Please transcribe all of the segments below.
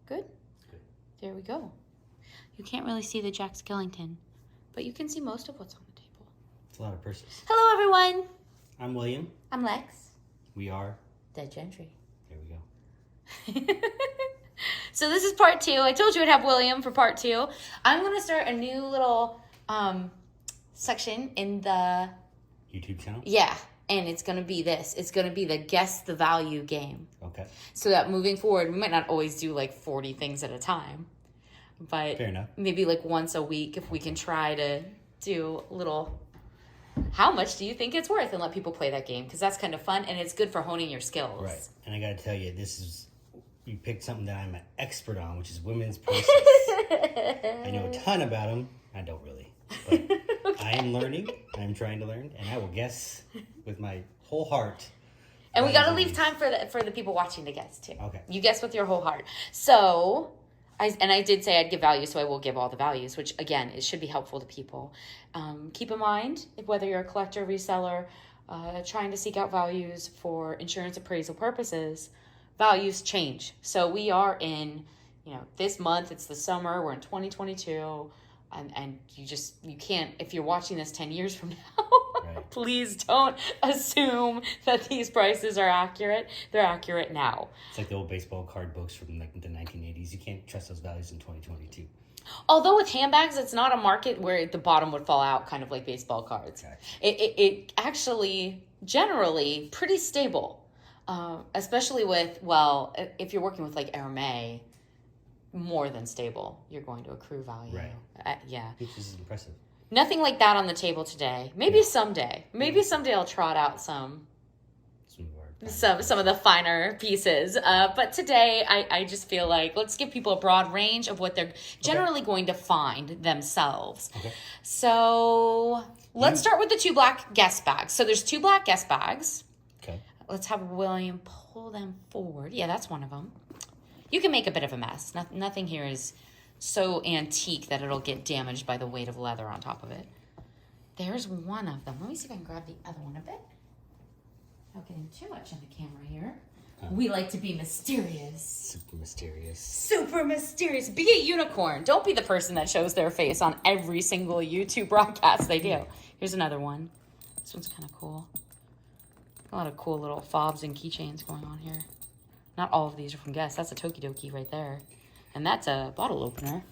Good? Good. There we go. You can't really see the Jack Skellington, but you can see most of what's on the table. It's a lot of purses. Hello, everyone. I'm William. I'm Lex. We are Dead Gentry. There we go. So this is part 2. I told you I'd have William for part 2. I'm going to start a new little section in the... YouTube channel? Yeah. And it's going to be this. It's going to be the guess the value game. Okay. So that moving forward, we might not always do like 40 things at a time. But fair enough. Maybe like once a week if we can try to do a little... How much do you think it's worth? And let people play that game. Because that's kind of fun. And it's good for honing your skills. Right. And I got to tell you, you picked something that I'm an expert on, which is women's purses. I know a ton about them. I don't really. But okay. I am learning. I'm trying to learn. And I will guess with my whole heart. And we got to leave time for the people watching to guess, too. Okay. You guess with your whole heart. So, I did say I'd give values, so I will give all the values, which, again, it should be helpful to people. Keep in mind, whether you're a collector, reseller, trying to seek out values for insurance appraisal purposes, values change. So we are in, this month, it's the summer, we're in 2022, and you can't, if you're watching this 10 years from now, right. Please don't assume that these prices are accurate. They're accurate now. It's like the old baseball card books from like the 1980s. You can't trust those values in 2022. Although with handbags, it's not a market where the bottom would fall out, kind of like baseball cards. Okay. It actually, generally, pretty stable. Especially with, if you're working with like Hermès, more than stable, you're going to accrue value. Right. Yeah. Which is impressive. Nothing like that on the table today. Maybe someday. Maybe someday I'll trot out some of the finer pieces. But today, I just feel like let's give people a broad range of what they're generally going to find themselves. Okay. So let's start with the 2 black guest bags. So there's 2 black guest bags. Okay. Let's have William pull them forward. Yeah, that's one of them. You can make a bit of a mess. Nothing here is so antique that it'll get damaged by the weight of leather on top of it. There's one of them. Let me see if I can grab the other one a bit. Not getting too much in the camera here. We like to be mysterious. Super mysterious. Super mysterious. Be a unicorn. Don't be the person that shows their face on every single YouTube broadcast they do. Here's another one. This one's kind of cool. A lot of cool little fobs and keychains going on here. Not all of these are from Guess. That's a Tokidoki right there. And that's a bottle opener.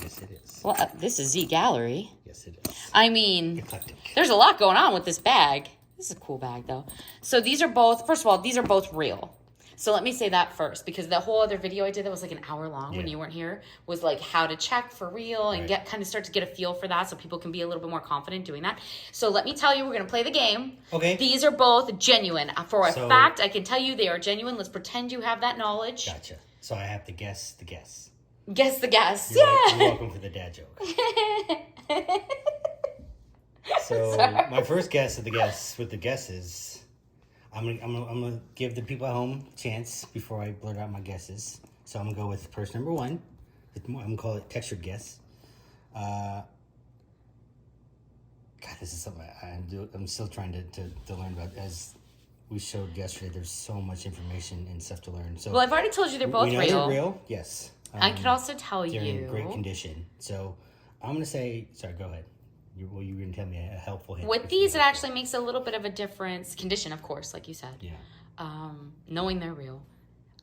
Yes, it is. Well, this is Z Gallery. Yes, it is. I mean, eclectic. There's a lot going on with this bag. This is a cool bag, though. So these are both, first of all, these are both real. So let me say that first, because the whole other video I did that was like an hour long when you weren't here was like how to check for real and start to get a feel for that so people can be a little bit more confident doing that. So let me tell you, we're going to play the game. Okay. These are both genuine. For a fact, I can tell you they are genuine. Let's pretend you have that knowledge. Gotcha. So I have to guess the guess. Guess the guess. You're welcome for the dad joke. So my first guess of the guess with the guesses, I'm gonna give the people at home a chance before I blurt out my guesses. So I'm gonna go with purse number 1. I'm gonna call it textured guess. God, this is something I'm still trying to learn about. As we showed yesterday, there's so much information and stuff to learn. So I've already told you they're both real. They're real, yes. I could also tell they're in great condition. So I'm gonna say, sorry, go ahead. You were going to tell me a helpful hint. With these, it actually makes a little bit of a difference. Condition, of course, like you said. Yeah. Knowing they're real.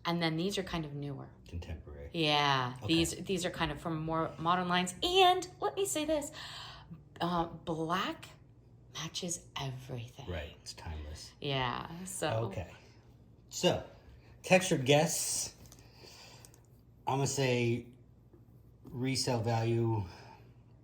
And then these are kind of newer. Contemporary. Yeah. Okay. These are kind of from more modern lines. And let me say this. Black matches everything. Right. It's timeless. Yeah. So. Okay. So, textured guess. I'm going to say resale value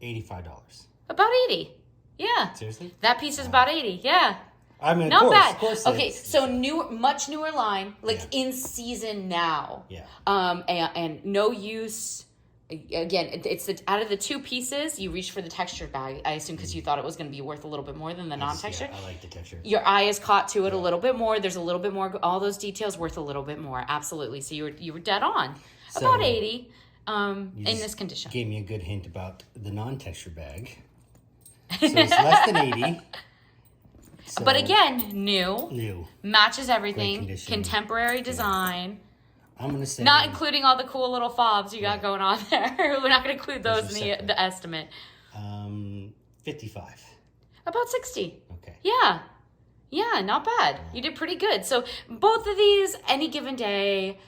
$85. About 80. Yeah. Seriously? That piece is about 80. Yeah. I mean, not bad. Of course. Okay, so much newer line, like in season now. Yeah. And no use. Again, it's out of the 2 pieces, you reach for the textured bag. I assume because you thought it was going to be worth a little bit more than the non-textured. Yeah, I like the texture. Your eye is caught to it a little bit more. There's a little bit more. All those details worth a little bit more. Absolutely. So you were dead on. So, about 80 in this condition. Gave me a good hint about the non-textured bag. So it's less than 80. But again, new. New. Matches everything. Contemporary design. I'm going to say... Not including all the cool little fobs you got going on there. We're not going to include those in the estimate. 55. About 60. Okay. Yeah. Yeah, not bad. You did pretty good. So both of these, any given day,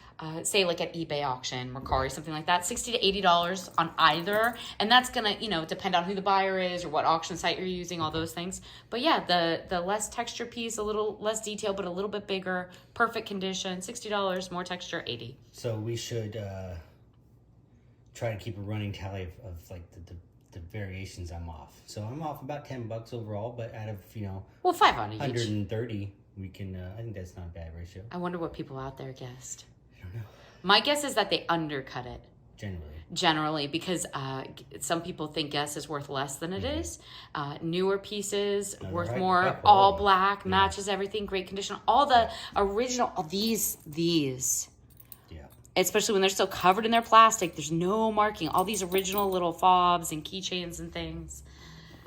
say like at eBay auction, Mercari, something like that, $60 to $80 on either. And that's going to, depend on who the buyer is or what auction site you're using, all those things. But yeah, the less texture piece, a little less detail, but a little bit bigger, perfect condition, $60, more texture, $80. So we should try to keep a running tally of like the variations I'm off. So I'm off about $10 overall, but out of, Well, 5 on each. 130, we can, I think that's not a bad ratio. I wonder what people out there guessed. I don't know. My guess is that they undercut it. Generally, because some people think guess is worth less than it is. Newer pieces worth more. All black, matches everything, great condition. All the original, these. Yeah. Especially when they're still covered in their plastic, there's no marking. All these original little fobs and keychains and things.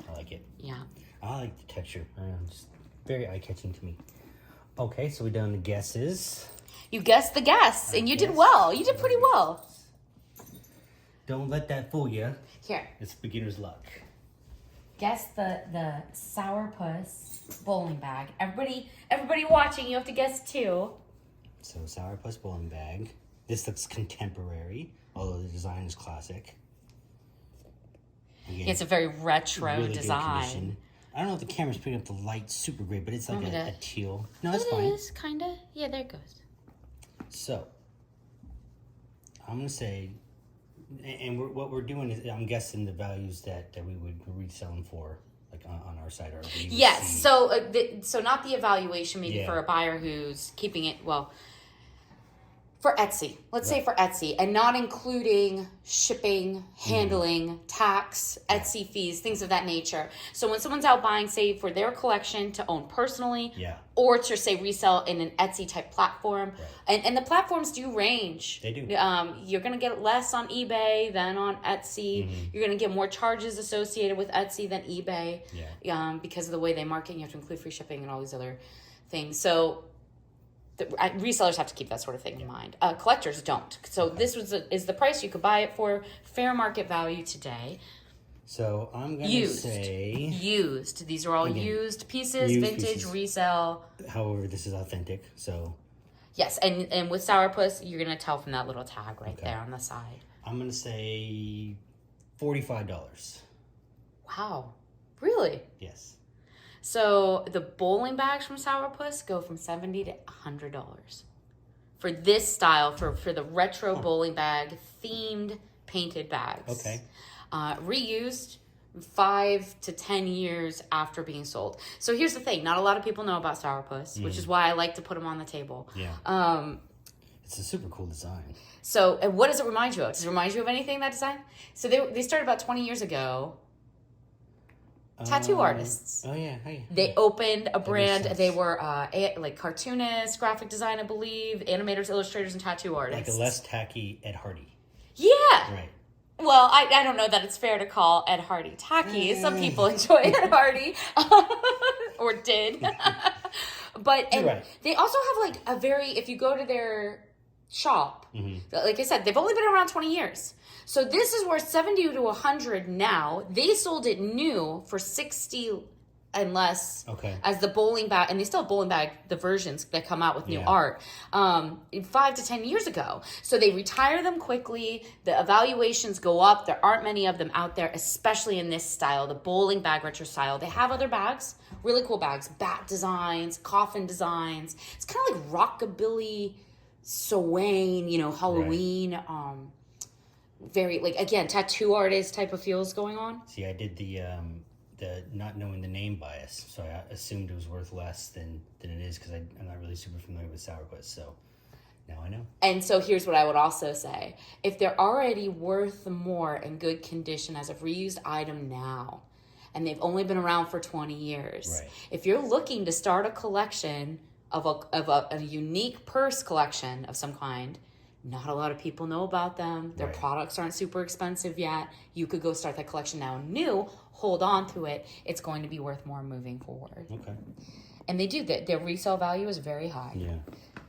I like it. Yeah. I like the texture. It's very eye-catching to me. Okay, so we done the guesses. You guessed the guess, and you did well. You did pretty well. Don't let that fool you. Here. It's beginner's luck. Guess the Sourpuss bowling bag. Everybody watching, you have to guess too. So Sourpuss bowling bag. This looks contemporary, although the design is classic. Again, It's a very retro really good design. condition. I don't know if the camera's picking up the light super great, but it's like a teal. No, that's It fine. is, kind of. Yeah, there it goes. So, I'm going to say, and what we're doing is, I'm guessing the values that we would resell them for, like on our site. Or Yes, so not the evaluation maybe for a buyer who's keeping it, for Etsy. Let's say for Etsy, and not including shipping, handling, tax, Etsy fees, things of that nature. So when someone's out buying, say, for their collection to own personally, or to, say, resell in an Etsy type platform, and the platforms do range. They do. You're going to get less on eBay than on Etsy. You're going to get more charges associated with Etsy than eBay because of the way they market. You have to include free shipping and all these other things. So resellers have to keep that sort of thing in mind. Collectors don't. So this is the price you could buy it for, fair market value today. So I'm going to say... Used. These are all used pieces, vintage, resale. However, this is authentic, so... Yes, and with Sourpuss, you're going to tell from that little tag right there on the side. I'm going to say $45. Wow. Really? Yes. So the bowling bags from Sourpuss go from $70 to $100 for this style, for the retro bowling bag themed painted bags. Okay. Reused 5 to 10 years after being sold. So here's the thing: not a lot of people know about Sourpuss, which is why I like to put them on the table. Yeah. It's a super cool design. So, and what does it remind you of? Does it remind you of anything, that design? So they started about 20 years ago. Tattoo artists. Oh, yeah. Hey. They opened a brand. They were like cartoonists, graphic design, I believe, animators, illustrators, and tattoo artists. Like a less tacky Ed Hardy. Yeah. Right. Well, I don't know that it's fair to call Ed Hardy tacky. Some people enjoy Ed Hardy. Or did. But they also have like a very, if you go to their shop, like I said, they've only been around 20 years. So this is worth 70 to 100 now. They sold it new for 60 and less as the bowling bag, and they still have bowling bag, the versions that come out with new art, 5 to 10 years ago. So they retire them quickly. The evaluations go up. There aren't many of them out there, especially in this style, the bowling bag retro style. They have other bags, really cool bags, bat designs, coffin designs. It's kind of like rockabilly, swaying, Halloween, very, like, again, tattoo artist type of feels going on. See, I did the not knowing the name bias, so I assumed it was worth less than it is because I'm not really super familiar with Sourpuss, so now I know. And so here's what I would also say. If they're already worth more in good condition as a reused item now, and they've only been around for 20 years, if you're looking to start a collection of a unique purse collection of some kind, not a lot of people know about them. Their products aren't super expensive yet. You could go start that collection now new, hold on to it. It's going to be worth more moving forward. Okay. And they do. Their resale value is very high. Yeah.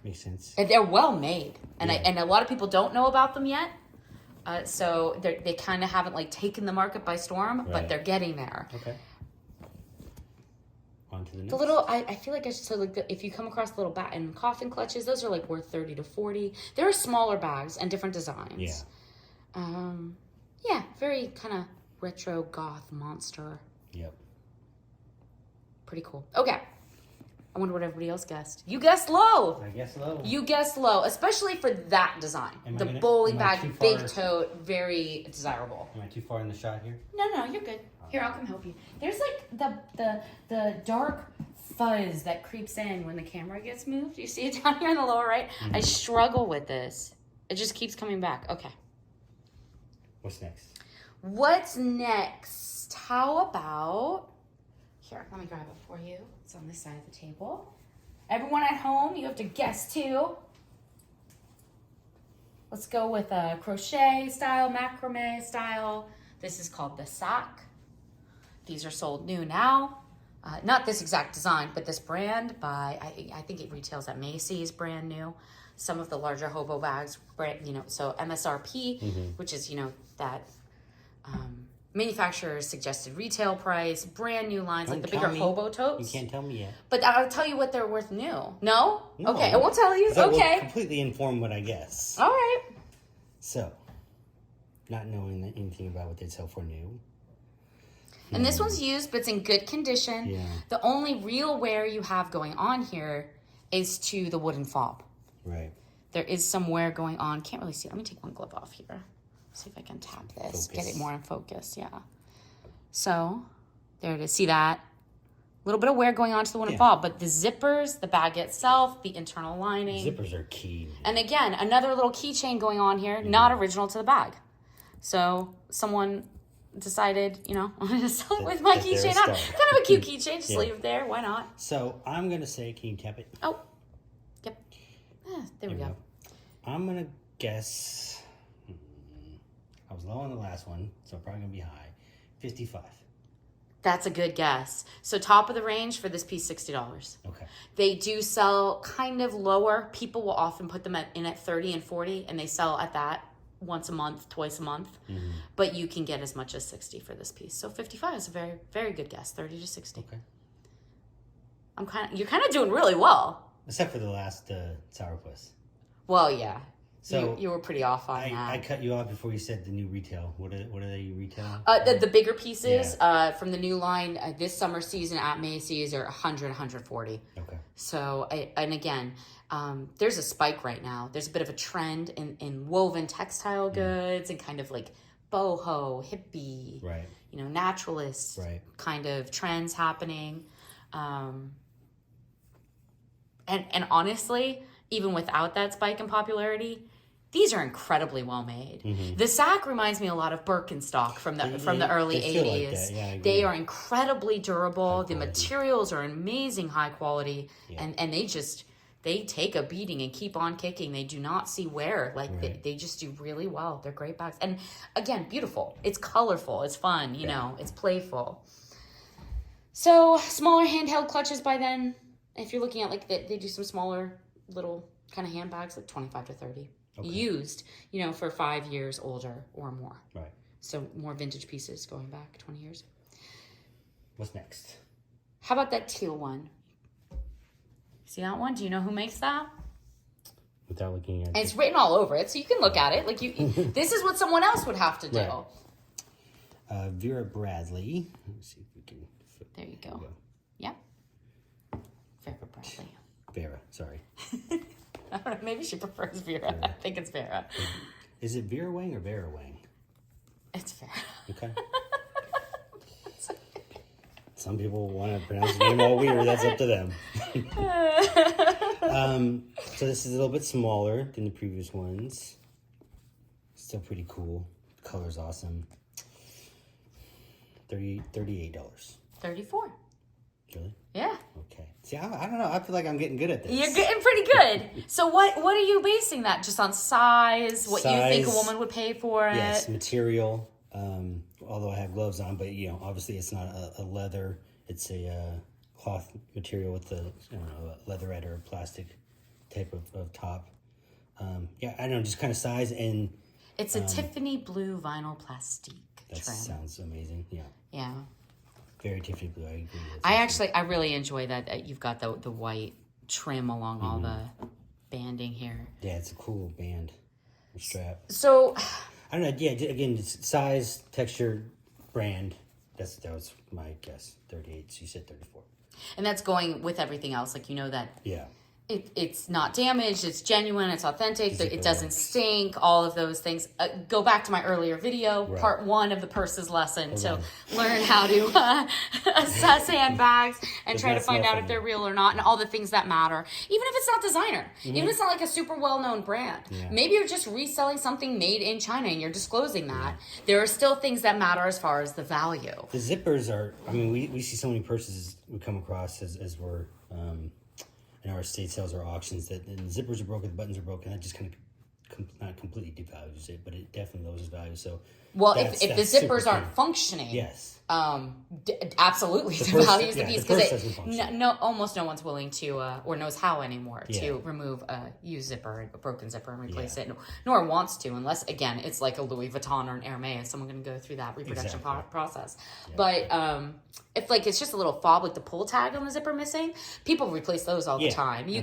Makes sense. And they're well made, and Yeah. and a lot of people don't know about them yet. So they kind of haven't like taken the market by storm, but Right. they're getting there. Okay. On to the next. The little, I feel like I should say, like, if you come across little bat and coffin clutches, those are like worth 30 to 40. There are smaller bags and different designs. Yeah. Yeah, very kind of retro goth monster. Yep. Pretty cool. Okay. I wonder what everybody else guessed. You guessed low. I guess low. You guessed low, especially for that design. The bowling bag, big tote, very desirable. Am I too far in the shot here? No, you're good. Here, I'll come help you. There's like the dark fuzz that creeps in when the camera gets moved. You see it down here in the lower right? Mm-hmm. I struggle with this. It just keeps coming back. Okay. What's next? What's next? How about... Here, let me grab it for you. It's on this side of the table. Everyone at home, you have to guess too. Let's go with a crochet style, macrame style. This is called the sock. These are sold new now. Not this exact design, but this brand by, I think it retails at Macy's, brand new. Some of the larger hobo bags, so MSRP, which is, that manufacturer's suggested retail price, brand new lines, like the bigger hobo totes. You can't tell me yet. But I'll tell you what they're worth new. No? No. Okay, I won't tell you. That will Okay. completely inform what I guess. All right. So, not knowing anything about what they sell for new. And this one's used, but it's in good condition. Yeah. The only real wear you have going on here is to the wooden fob. Right. There is some wear going on. Can't really see. Let me take one glove off here. See if I can tap this. Focus. Get it more in focus. Yeah. So, there it is. See that? A little bit of wear going on to the wooden fob, but the zippers, the bag itself, the internal lining. Zippers are key. And again, another little keychain going on here, not original to the bag. So, someone decided, I'm going to sell it with my keychain on. Kind of a cute keychain. Just leave it there. Why not? So, I'm going to say, can you tap it? Oh, yep. There we go. I'm going to guess, I was low on the last one, so I'm probably going to be high. 55. That's a good guess. So top of the range for this piece, $60. Okay. They do sell kind of lower. People will often put them in at 30 and 40, and they sell at that once a month, twice a month. Mm-hmm. But you can get as much as 60 for this piece. So 55 is a very, very good guess. 30 to 60. Okay. You're kind of doing really well. Except for the last sourpuss. Well, yeah. So you were pretty off on that. I cut you off before you said the new retail. What are they retail? The bigger pieces from the new line this summer season at Macy's are 100, 140. Okay. So, and again, there's a spike right now. There's a bit of a trend in woven textile goods and kind of like boho, hippie, Right. Naturalist kind of trends happening. And honestly, even without that spike in popularity, these are incredibly well made. Mm-hmm. The sack reminds me a lot of Birkenstock from the early 80s. Like yeah, they are incredibly durable. The materials are amazing high quality, and they take a beating and keep on kicking. They do not see wear. They just do really well. They're great bags. And again, beautiful. It's colorful. It's fun, it's playful. So smaller handheld clutches by then. If you're looking at they do some smaller little kind of handbags, like 25 to 30. Okay. Used, for 5 years older or more. Right. So more vintage pieces going back 20 years. What's next? How about that teal one? See that one? Do you know who makes that? Without looking at it. It's written all over it, so you can look at it. Like this is what someone else would have to do. Right. Vera Bradley. Let's see if we can. There you go. Yep. Vera Bradley. Vera, sorry. I don't know, maybe she prefers Vera. I think it's Vera. Is it Vera Wang or Vera Wang? It's Vera. Okay. Some people want to pronounce the name all weird. That's up to them. So this is a little bit smaller than the previous ones. Still pretty cool. The color's awesome. $38. 34. Really? Yeah. Okay. See, I don't know. I feel like I'm getting good at this. You're getting pretty good. So what are you basing that? Just on size? What you think a woman would pay for it? Yes, material. Although I have gloves on, but obviously it's not a leather. It's a cloth material with a leatherette or a plastic type of top. Yeah, I don't know, just kind of size and... It's a Tiffany blue vinyl plastique that trim. Sounds amazing, yeah. Yeah. Very Tiffany blue, I agree. I really enjoy that you've got the white trim along all the banding here. Yeah, it's a cool band strap. So... I don't know, yeah, again, it's size, texture, brand. That was my guess. 38, so you said 34. And that's going with everything else. Like, you know that... Yeah. It's not damaged, it's genuine, it's authentic, it doesn't works. stink, all of those things. Go back to my earlier video, part 1 of the purses lesson, to learn how to assess handbags and try to find out if they're real or not, and all the things that matter. Even if it's not designer, even if it's not like a super well-known brand. Yeah. Maybe you're just reselling something made in China and you're disclosing that. Yeah. There are still things that matter as far as the value. The zippers are, I mean, we see so many purses we come across as we're... in our estate sales or auctions that and the zippers are broken, the buttons are broken. That just kind of not completely devalues it, but it definitely lowers value. So, well, if the zippers aren't functioning, yes, absolutely devalues the piece because almost no one's willing to or knows how anymore to remove a used zipper, a broken zipper, and replace it, nor wants to, unless again it's like a Louis Vuitton or an Hermes. Someone going to go through that reproduction process. Yeah. But if like it's just a little fob, like the pull tag on the zipper missing, people replace those all the time. You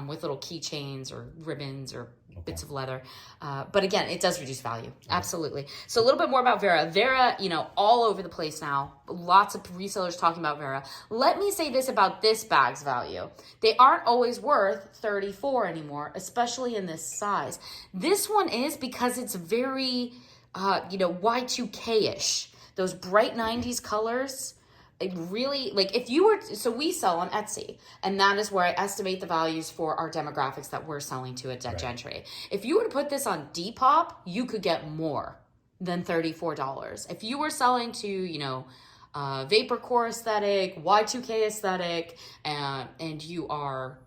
with little keychains or ribbons or bits of leather. But again, it does reduce value. Absolutely. So a little bit more about Vera. Vera, all over the place now. Lots of resellers talking about Vera. Let me say this about this bag's value. They aren't always worth $34 anymore, especially in this size. This one is because it's very, Y2K-ish. Those bright 90s colors. It really, like if you were, so we sell on Etsy, and that is where I estimate the values for our demographics that we're selling to at Dead Gentry. If you were to put this on Depop, you could get more than $34. If you were selling to, Vaporcore aesthetic, Y2K aesthetic, and you are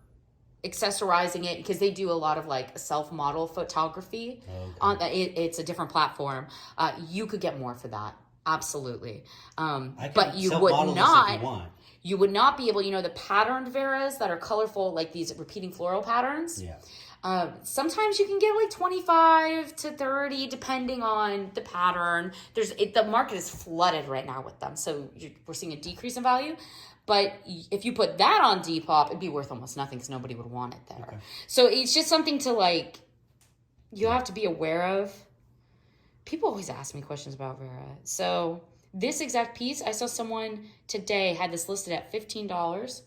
accessorizing it, because they do a lot of like self-model photography, it's a different platform, you could get more for that. Absolutely. But you would not be able, the patterned Veras that are colorful, like these repeating floral patterns. Yeah. Sometimes you can get like 25 to 30 depending on the pattern. The market is flooded right now with them. So we're seeing a decrease in value. But if you put that on Depop, it'd be worth almost nothing because nobody would want it there. Okay. So it's just something to you have to be aware of. People always ask me questions about Vera. So this exact piece, I saw someone today had this listed at $15,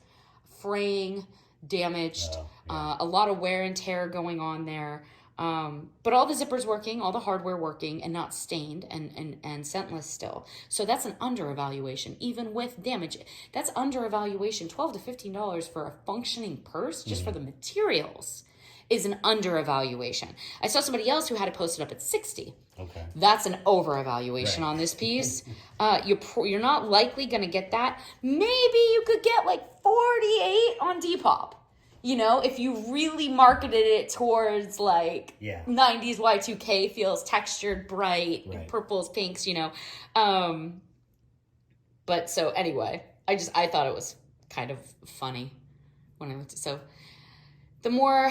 fraying, damaged, a lot of wear and tear going on there. But all the zippers working, all the hardware working, and not stained and scentless still. So that's an under evaluation, even with damage. That's under evaluation. $12 to $15 for a functioning purse just for the materials is an under evaluation. I saw somebody else who had it posted up at $60. Okay. That's an over evaluation on this piece. You're not likely going to get that. Maybe you could get like 48 on Depop. If you really marketed it towards 90s Y2K feels textured, bright, purples, pinks, But so anyway, I thought it was kind of funny when I looked at so the more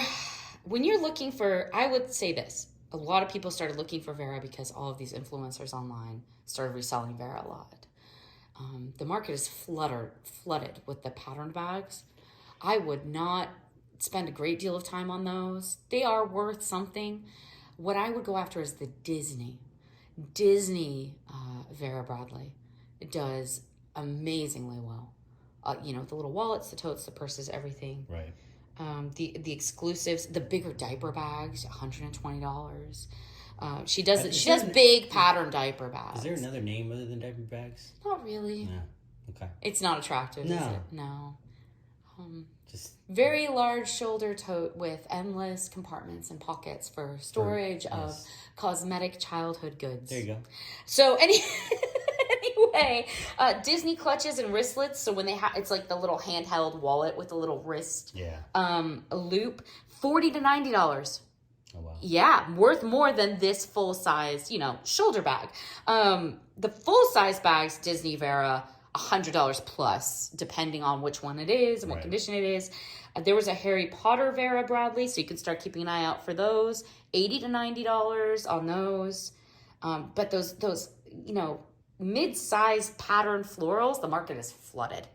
when you're looking for, I would say this, a lot of people started looking for Vera because all of these influencers online started reselling Vera a lot. The market is flooded with the patterned bags. I would not spend a great deal of time on those. They are worth something. What I would go after is the Disney Vera Bradley. It does amazingly well. The little wallets, the totes, the purses, everything. Right. The exclusives, the bigger diaper bags, $120. She does big pattern diaper bags. Is there another name other than diaper bags? Not really. No. Okay. It's not attractive, is it? No. Just very large shoulder tote with endless compartments and pockets for storage of cosmetic childhood goods. There you go. So anyway, Disney clutches and wristlets. So when they have, it's like the little handheld wallet with the little wrist loop, $40 to $90. Oh, wow. Yeah, worth more than this full size, shoulder bag. The full size bags, Disney Vera, $100 plus, depending on which one it is and what condition it is. There was a Harry Potter Vera Bradley, so you can start keeping an eye out for those. $80 to $90 on those. But those mid-sized pattern florals, the market is flooded.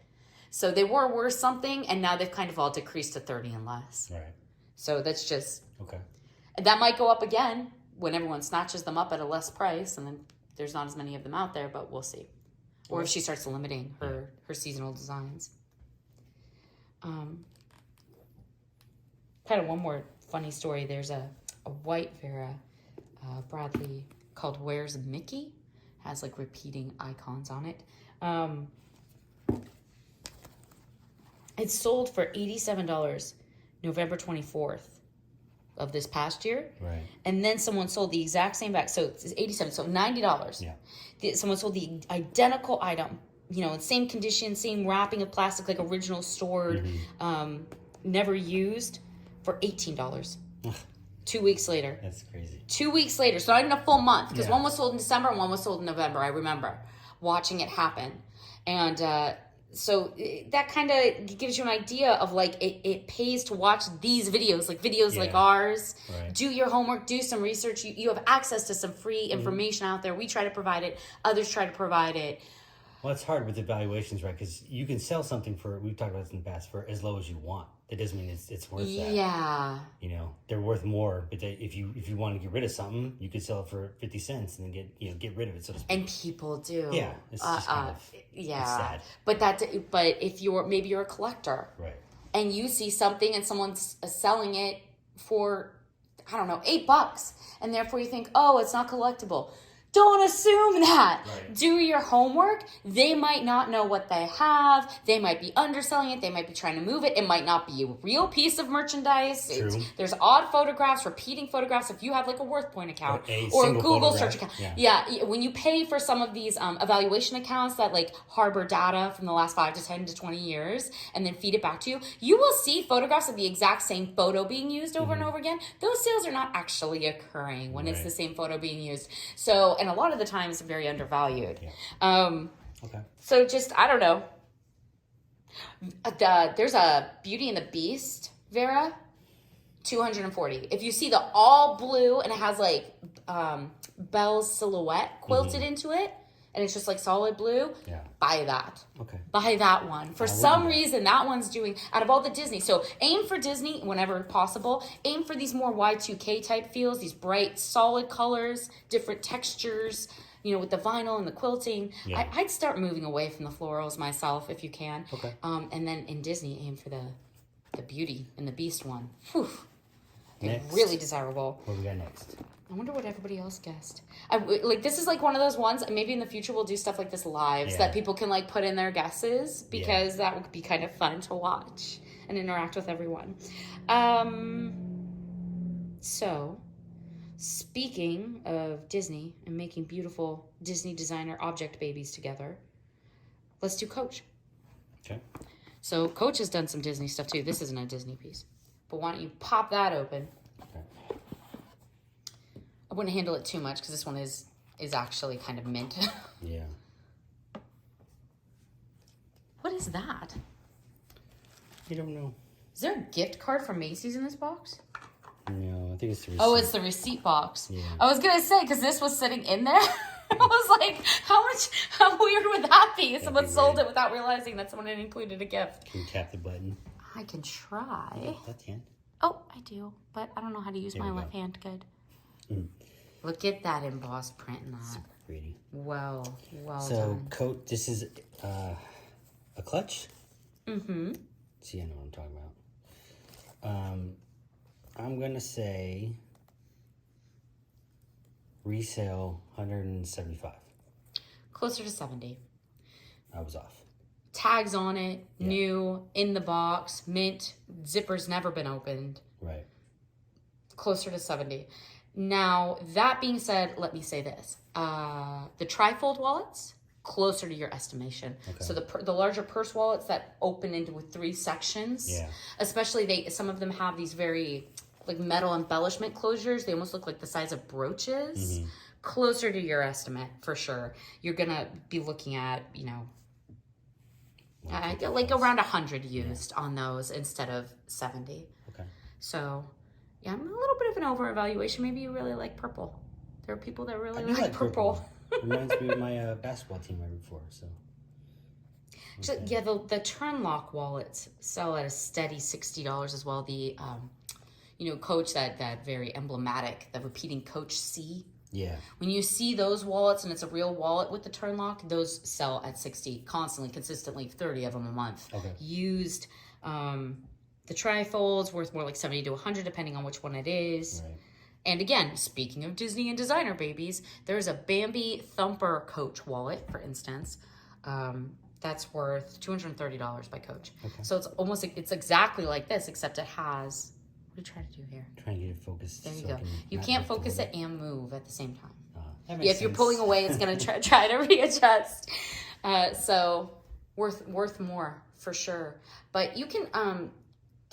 So they were worth something, and now they've kind of all decreased to 30 and less. Right. So that's just... Okay. That might go up again when everyone snatches them up at a less price, and then there's not as many of them out there, but we'll see. Or if she starts limiting her seasonal designs. Kind of one more funny story. There's a white Vera Bradley called Where's Mickey? Has like repeating icons on it. It sold for $87 November 24th of this past year. Right. And then someone sold the exact same bag. So it's 87, so $90. Yeah. Someone sold the identical item, same condition, same wrapping of plastic, like original stored, never used, for $18. 2 weeks later. That's crazy. 2 weeks later, so not even a full month, because one was sold in December and one was sold in November. I remember watching it happen. And so that kind of gives you an idea of like it pays to watch these videos, like ours. Right. Do your homework, do some research. You have access to some free information out there. We try to provide it. Others try to provide it. Well, it's hard with evaluations, right? Because you can sell something for, we've talked about this in the past, for as low as you want. That doesn't mean it's worth that. Yeah. They're worth more. But if you want to get rid of something, you could sell it for 50 cents and then get rid of it, so to speak. And people do. Yeah. It's just kind of it's sad. But if maybe you're a collector. Right. And you see something and someone's selling it for, I don't know, $8. And therefore you think, oh, it's not collectible. Don't assume that. Right. Do your homework. They might not know what they have. They might be underselling it. They might be trying to move it. It might not be a real piece of merchandise. True. There's odd photographs, repeating photographs. If you have like a WorthPoint account or a Google search account. Yeah. When you pay for some of these evaluation accounts that like harbor data from the last 5 to 10 to 20 years and then feed it back to you, you will see photographs of the exact same photo being used over and over again. Those sales are not actually occurring when it's the same photo being used. So, and a lot of the times very undervalued. Yeah. Okay. So just, I don't know. There's a Beauty and the Beast, Vera, $240. If you see the all blue and it has like Belle's silhouette quilted into it, and it's just like solid blue, buy that. Okay. Buy that one. For some reason, that one's doing, out of all the Disney. So aim for Disney whenever possible. Aim for these more Y2K type feels, these bright, solid colors, different textures, with the vinyl and the quilting. Yeah. I'd start moving away from the florals myself if you can. Okay. And then in Disney, aim for the Beauty and the Beast one. Whew. Next. Really desirable. What we got next? I wonder what everybody else guessed. This is like one of those ones, maybe in the future we'll do stuff like this live so that people can like put in their guesses, because that would be kind of fun to watch and interact with everyone. So, speaking of Disney and making beautiful Disney designer object babies together, let's do Coach. Okay. So Coach has done some Disney stuff too. This isn't a Disney piece, but why don't you pop that open? I wouldn't handle it too much because this one is actually kind of mint. Yeah. What is that? I don't know. Is there a gift card from Macy's in this box? No, I think it's the receipt. Oh, it's the receipt box. Yeah. I was going to say, because this was sitting in there. I was like, how weird would that be? Someone sold it without realizing that someone had included a gift. Can you tap the button? I can try. Left hand. Oh, I do. But I don't know how to use my left hand good. Look at that embossed print in that. Super pretty. Well done. So, Coat, this is a clutch? Mm-hmm. See, I know what I'm talking about. I'm going to say resale 175. Closer to 70. I was off. Tags on it, new, in the box, mint, zipper's never been opened. Right. Closer to 70. Now, that being said, let me say this. The trifold wallets, closer to your estimation. Okay. So the larger purse wallets that open into with 3 sections, especially some of them have these very like metal embellishment closures. They almost look like the size of brooches. Mm-hmm. Closer to your estimate, for sure. You're going to be looking at, I get like around 100 used on those instead of 70. Okay. So, yeah, I'm a little bit of an over evaluation. Maybe you really like purple. There are people that really I do like purple. Reminds me of my basketball team I root for. So. Okay. Yeah, the turn lock wallets sell at a steady $60 as well. The Coach, that very emblematic, the repeating Coach C. Yeah. When you see those wallets and it's a real wallet with the turn lock, those sell at 60 constantly, consistently, 30 of them a month. Okay. Used, the trifold's worth more like 70 to 100 depending on which one it is. Right. And again, speaking of Disney and designer babies, there's a Bambi Thumper Coach wallet, for instance. That's worth $230 by Coach. Okay. So it's exactly like this, except it has. What are you trying to do here? Trying to get it focused. There you go. You can't focus it and move at the same time. That makes sense. If you're pulling away, it's going to try to readjust. So worth more for sure. But you can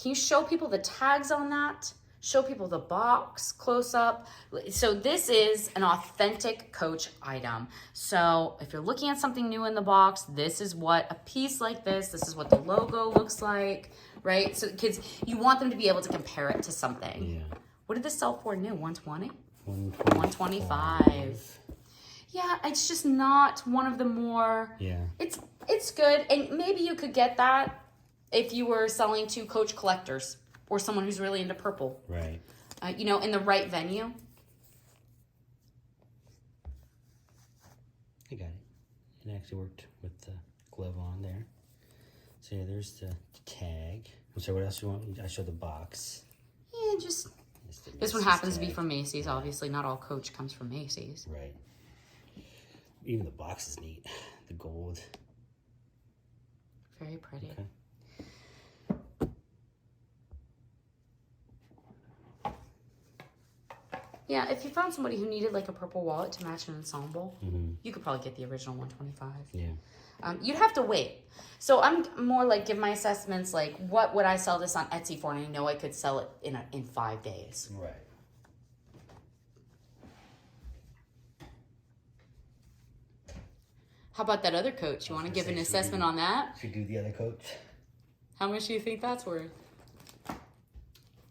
you show people the tags on that? Show people the box close up. So this is an authentic Coach item. So if you're looking at something new in the box, this is what a piece like this is what the logo looks like, right? So kids, you want them to be able to compare it to something. Yeah. What did this sell for new? 120? 125. Yeah, it's just not one of the more. Yeah. It's good, and maybe you could get that if you were selling to Coach collectors. Or someone who's really into purple. Right. In the right venue. I got it. It actually worked with the glove on there. So yeah, there's the tag. So what else you want? I showed the box. Yeah, this one happens to be from Macy's. Yeah. Obviously, not all Coach comes from Macy's. Right. Even the box is neat. The gold. Very pretty. Okay. Yeah, if you found somebody who needed like a purple wallet to match an ensemble, you could probably get the original 125. Yeah. You'd have to wait. So I'm more like give my assessments like what would I sell this on Etsy for, and I know I could sell it in 5 days. Right. How about that other Coach? You want to give an assessment on that? Should we do the other Coach? How much do you think that's worth?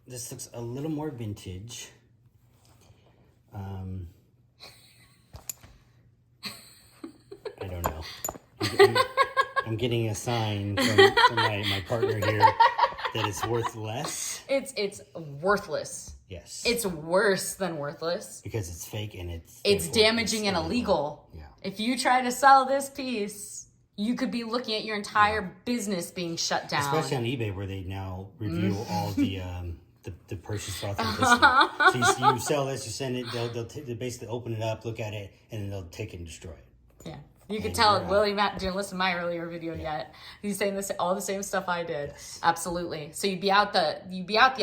This looks a little more vintage. I don't know. I'm getting a sign from my partner here that it's worth less. It's worthless. Yes. It's worse than worthless. Because it's fake and it's damaging and illegal. Yeah. If you try to sell this piece, you could be looking at your entire business being shut down. Especially on eBay where they now review all the purchase authenticity. So you sell this, you send it, they'll basically open it up, look at it, and then they'll take it and destroy it. Yeah. You could tell Willie Matt didn't listen to my earlier video yet. He's saying all the same stuff I did. Yes. Absolutely. So you'd be out the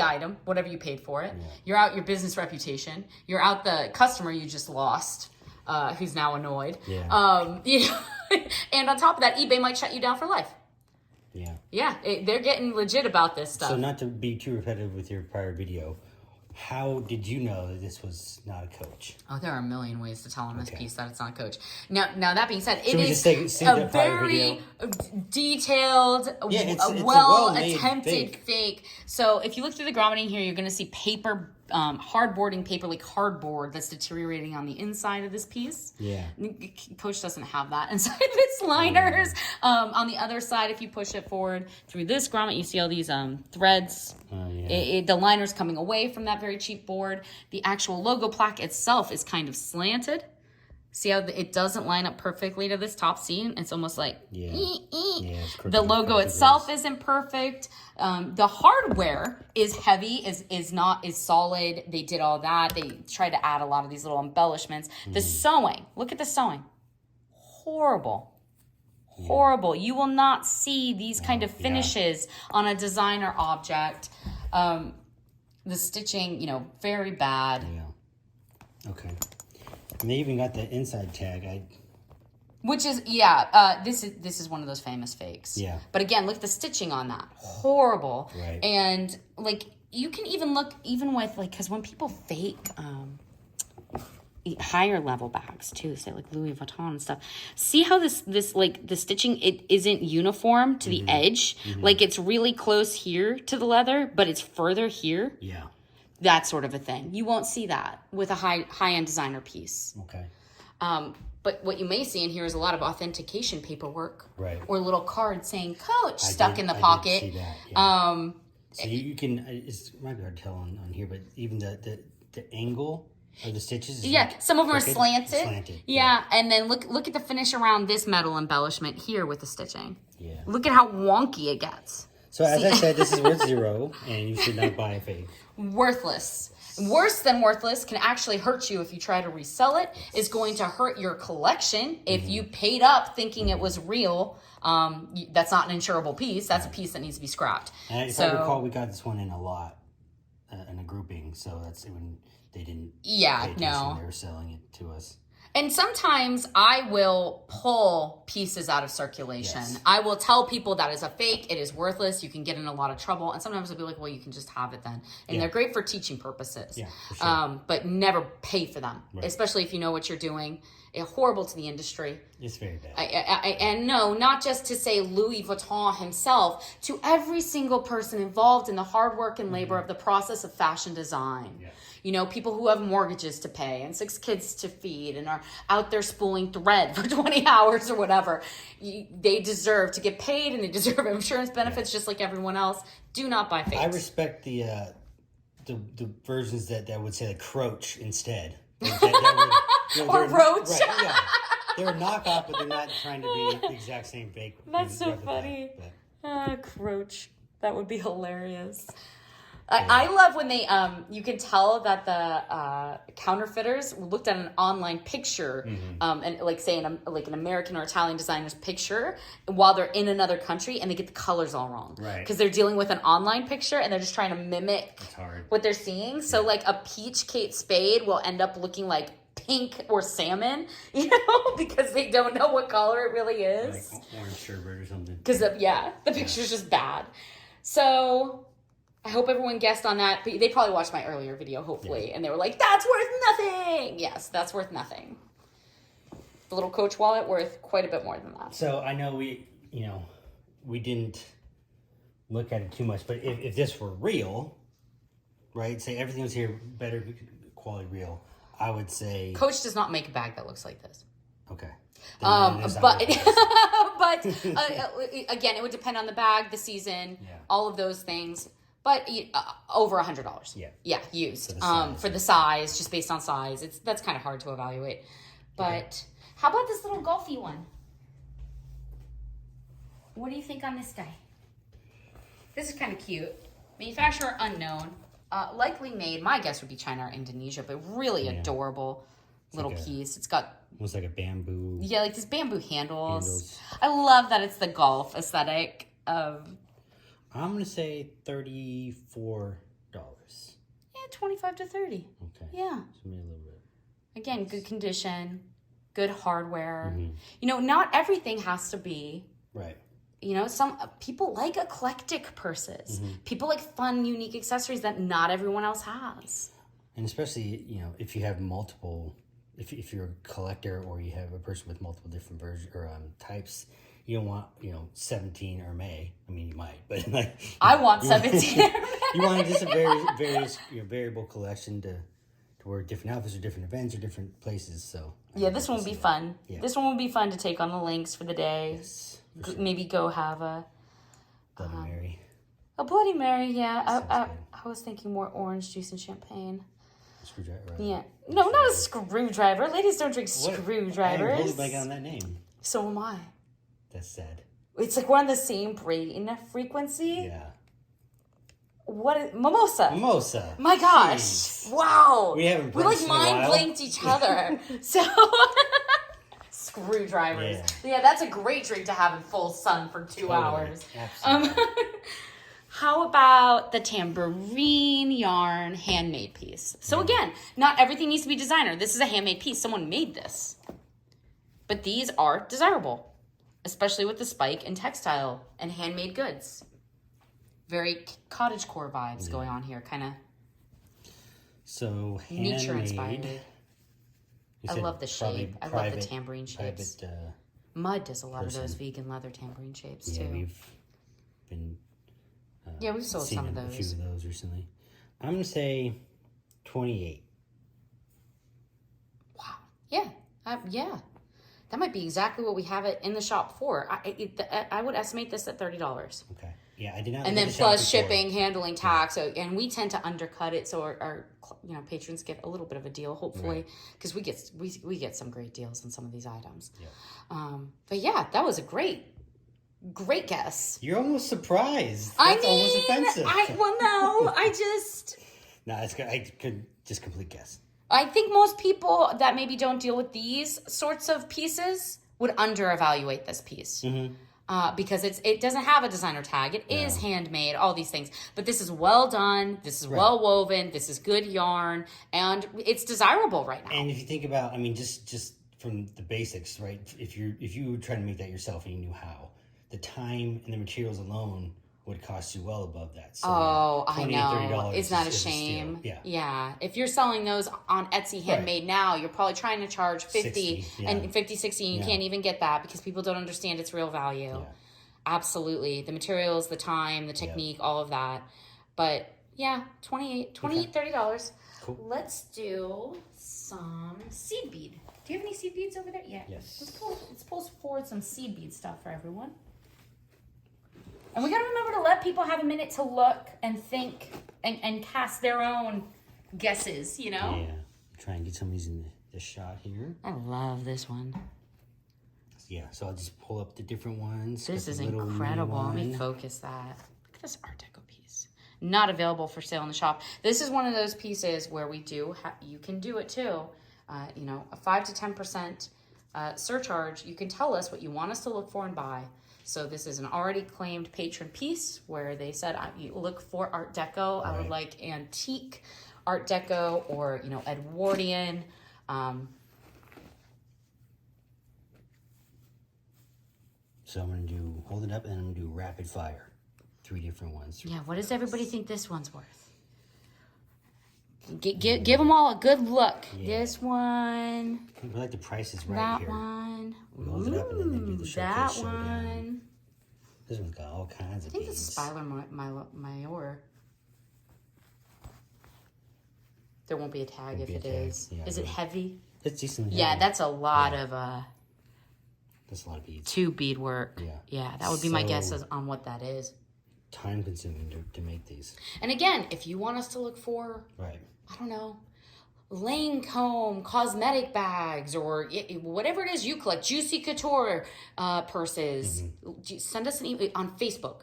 item, whatever you paid for it. Yeah. You're out your business reputation. You're out the customer you just lost, who's now annoyed. Yeah. And on top of that, eBay might shut you down for life. Yeah. Yeah, they're getting legit about this stuff. So not to be too repetitive with your prior video, how did you know that this was not a Coach? Oh, there are a million ways to tell on this piece that it's not a Coach. Now that being said, it is a very detailed, well-attempted fake. So if you look through the grommeting here, you're going to see paper, hardboarding paper, like cardboard that's deteriorating on the inside of this piece. Yeah. Coach doesn't have that inside of its liners. On the other side, if you push it forward through this grommet, you see all these threads. The liner's coming away from that very cheap board. The actual logo plaque itself is kind of slanted. See how it doesn't line up perfectly to this top seam? It's almost like the logo itself isn't perfect. The hardware is heavy, is solid. They did all that. They tried to add a lot of these little embellishments. The sewing, look at the sewing. Horrible. You will not see these kind of finishes on a designer object. The stitching, very bad. Yeah. Okay. And they even got the inside tag. Which is, this is one of those famous fakes. Yeah. But again, look at the stitching on that. Horrible. Right. And, you can even look, even with, because when people fake, higher level bags too, say like Louis Vuitton and stuff. See how this like the stitching, it isn't uniform to the edge. Like it's really close here to the leather, but it's further here. Yeah. That sort of a thing. You won't see that with a high-end designer piece. Okay. But what you may see in here is a lot of authentication paperwork. Right. Or little cards saying Coach stuck in the pocket. I did see that, yeah. So you can, it might be hard to tell on here, but even the angle of the stitches is yeah, some of them are crooked. slanted. Yeah, and then look at the finish around this metal embellishment here with the stitching. Yeah. Look at how wonky it gets. So as I said, this is worth 0, and you should not buy a fake. Worthless. Worse than worthless, can actually hurt you if you try to resell it, is going to hurt your collection. If you paid up thinking it was real, that's not an insurable piece. That's a piece that needs to be scrapped. And if I recall, we got this one in a lot, in a grouping, so that's when they didn't pay attention. They were selling it to us. And sometimes I will pull pieces out of circulation. Yes. I will tell people that is a fake, it is worthless, you can get in a lot of trouble. And sometimes I'll be like, well, you can just have it then. And they're great for teaching purposes. Yeah, for sure. But never pay for them, especially if you know what you're doing. Horrible to the industry. It's very bad. And no, not just to say Louis Vuitton himself, to every single person involved in the hard work and labor of the process of fashion design. Yeah. You know, people who have mortgages to pay and 6 kids to feed and are out there spooling thread for 20 hours or whatever. They deserve to get paid and they deserve insurance benefits just like everyone else. Do not buy fakes. I respect the versions that would say like Croach instead. Or Roach. Right, yeah. They're a knockoff, but they're not trying to be the exact same fake. That's so funny. Croach. That would be hilarious. I love when they, you can tell that the counterfeiters looked at an online picture, and like say an American or Italian designer's picture while they're in another country, and they get the colors all wrong. Right. Because they're dealing with an online picture, and they're just trying to mimic what they're seeing. So like a peach Kate Spade will end up looking like pink or salmon, you know, because they don't know what color it really is. Like orange sherbet or something. Because the picture's just bad. So I hope everyone guessed on that. They probably watched my earlier video, hopefully, and they were like, that's worth nothing. Yes, that's worth nothing. The little Coach wallet worth quite a bit more than that. So I know we didn't look at it too much, but if this were real, right, say everything was here better quality real, I would say Coach does not make a bag that looks like this. Okay. But again, it would depend on the bag, the season, all of those things. But over $100. Yeah, used for the size, just based on size. That's kind of hard to evaluate. But how about this little golfy one? What do you think on this guy? This is kind of cute. Manufacturer unknown. Likely made, my guess would be China or Indonesia, but really adorable little piece. It's got almost like a bamboo. Yeah, like these bamboo handles. I love that it's the golf aesthetic of. I'm gonna say $34. Yeah, 25 to 30. Okay. Yeah. So maybe a little bit. Again, good condition, good hardware. Mm-hmm. You know, not everything has to be. Right. You know, some people like eclectic purses. Mm-hmm. People like fun, unique accessories that not everyone else has. And especially, you know, if you have multiple, if you're a collector or you have a person with multiple different versions or types. You don't want, 17 Hermès. I mean, you might, but like... I want 17 Hermès. You want just a various variable collection to wear different outfits or different events or different places, so... Yeah, this one will be fun. Yeah. This one will be fun to take on the links for the day. Yes, for sure. Maybe go have a... Bloody Mary. A Bloody Mary, yeah. I was thinking more orange juice and champagne. Screwdriver. Right? Yeah. No, not a screwdriver. Ladies don't drink screwdrivers. I'm really blanking on that name. So am I. That's sad. It's like we're on the same brain frequency. Yeah. Mimosa? Mimosa. My gosh. Jeez. Wow. We haven't We like mind blinked each other. So screwdrivers. Yeah, that's a great drink to have in full sun for 2 hours. Absolutely. How about the tambourine yarn handmade piece? So again, not everything needs to be designer. This is a handmade piece. Someone made this. But these are desirable, especially with the spike in textile and handmade goods. Very cottagecore vibes going on here, kind of so nature inspired. You I said love the probably shape. I love the tambourine shapes. Private, Mud does a lot person. of those vegan leather tambourine shapes yeah, too. we've been We've sold seen some of a few those. of those recently. I'm going to say 28. Wow. Yeah. Yeah. That might be exactly what we have it in the shop for. I would estimate this at $30. Okay. Yeah, I did not. And look then at the shop plus before. shipping, handling, tax. So, and we tend to undercut it, so our patrons get a little bit of a deal, hopefully, because we get some great deals on some of these items. Yeah. But yeah, that was a great guess. You're almost surprised. I That's mean, almost offensive. No, it's good. I could just complete guess. I think most people that maybe don't deal with these sorts of pieces would under-evaluate this piece. Mm-hmm. Because it doesn't have a designer tag. It is handmade, all these things. But this is well done. This is well woven. This is good yarn. And it's desirable right now. And if you think about, I mean, just from the basics, right? If you were trying to make that yourself and you knew how, the time and the materials alone would cost you well above that. So I know. $30 It's not a is shame. steal. Yeah. If you're selling those on Etsy handmade now, you're probably trying to charge 50 60, and 50, 60, and you can't even get that because people don't understand its real value. Yeah. Absolutely. The materials, the time, the technique, all of that. But yeah, $28, $30. Cool. Let's do some seed bead. Do you have any seed beads over there? Yeah. Yes. Let's pull forward some seed bead stuff for everyone. And we got to remember to let people have a minute to look and think and cast their own guesses, you know? Yeah. Try and get some of these in the shot here. I love this one. Yeah, so I'll just pull up the different ones. This Got is the little incredible. Let mini me one. focus that. Look at this Art Deco piece. Not available for sale in the shop. This is one of those pieces where we do, you can do it too. A 5 to 10% surcharge. You can tell us what you want us to look for and buy. So this is an already claimed patron piece where they said, you look for Art Deco. I would like antique Art Deco or, Edwardian. So I'm going to hold it up and I'm going to do rapid fire. 3 different ones. Yeah, what does everybody think this one's worth? Give them all a good look. Yeah. This one. I like the prices right that here. One. We hold it up and then they do the showcase That showdown. one. This one's got all kinds of I think beads. this is Spyler Mayor. There won't be a tag if it is. Yeah, is it heavy? It's decent. Yeah, heavy. that's a lot of That's a lot of beads. 2 bead work. Yeah, that would be my guess on what that is. Time consuming to make these. And again, if you want us to look for, I don't know, Lancome cosmetic bags or whatever it is you collect, Juicy Couture purses, send us an email on Facebook.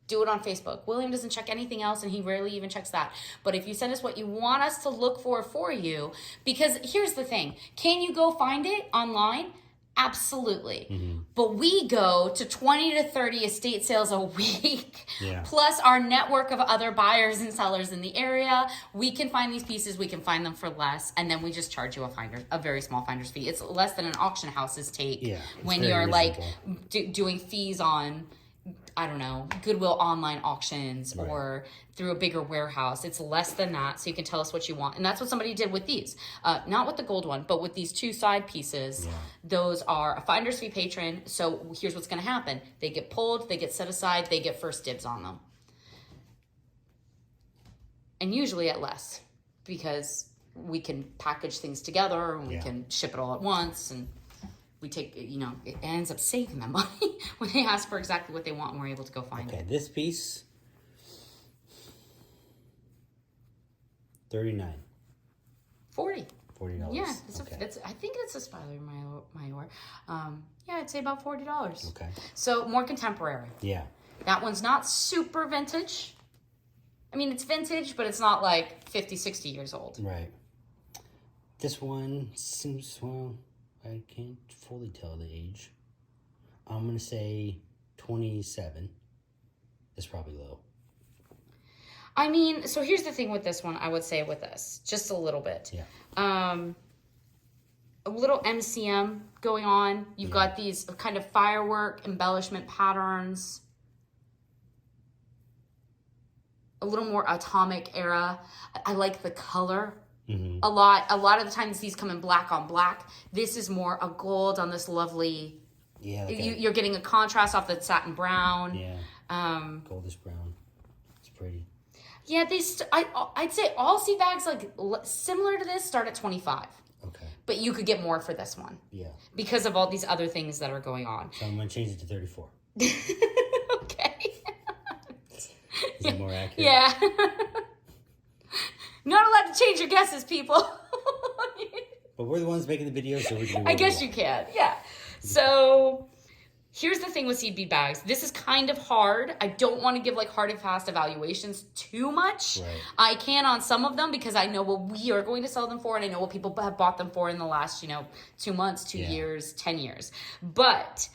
Do it on Facebook. William doesn't check anything else, and he rarely even checks that. But if you send us what you want us to look for you, because here's the thing. Can you go find it online? Absolutely. But we go to 20 to 30 estate sales a week, plus our network of other buyers and sellers in the area. We can find these pieces. We can find them for less, and then we just charge you a very small finder's fee. It's less than an auction house's take when you're reasonable. Doing fees on, I don't know, Goodwill online auctions or through a bigger warehouse. It's less than that, so you can tell us what you want. And that's what somebody did with these. Not with the gold one, but with these 2 side pieces. Those are a finder's fee patron, so here's what's going to happen. They get pulled, they get set aside, they get first dibs on them. And usually at less, because we can package things together and we can ship it all at once, and we take, it ends up saving them money when they ask for exactly what they want and we're able to go find it. Okay, this piece, $39. $40. Yeah, I think it's a Spyler Mayor. I'd say about $40. Okay. So more contemporary. Yeah. That one's not super vintage. I mean, it's vintage, but it's not like 50, 60 years old. Right. This one seems, I can't fully tell the age. I'm going to say 27. It's probably low. I mean, so here's the thing with this one, I would say with this, just a little bit. Yeah. A little MCM going on. You've got these kind of firework embellishment patterns. A little more atomic era. I like the color Mm-hmm. A lot of the times these come in black on black. This is more a gold on this lovely. Yeah. You're getting a contrast off the satin brown. Yeah. Goldish brown. It's pretty. Yeah, I'd say all seed bags like similar to this start at $25. Okay. But you could get more for this one. Yeah. Because of all these other things that are going on. So I'm gonna change it to 34. Okay. Is that more accurate? Yeah. Not allowed to change your guesses, people. But we're the ones making the video, so we can do I guess you can. Yeah. So here's the thing with seed bead bags. This is kind of hard. I don't want to give like hard and fast evaluations too much. Right. I can on some of them because I know what we are going to sell them for, and I know what people have bought them for in the last, 2 months, 2 years, 10 years. But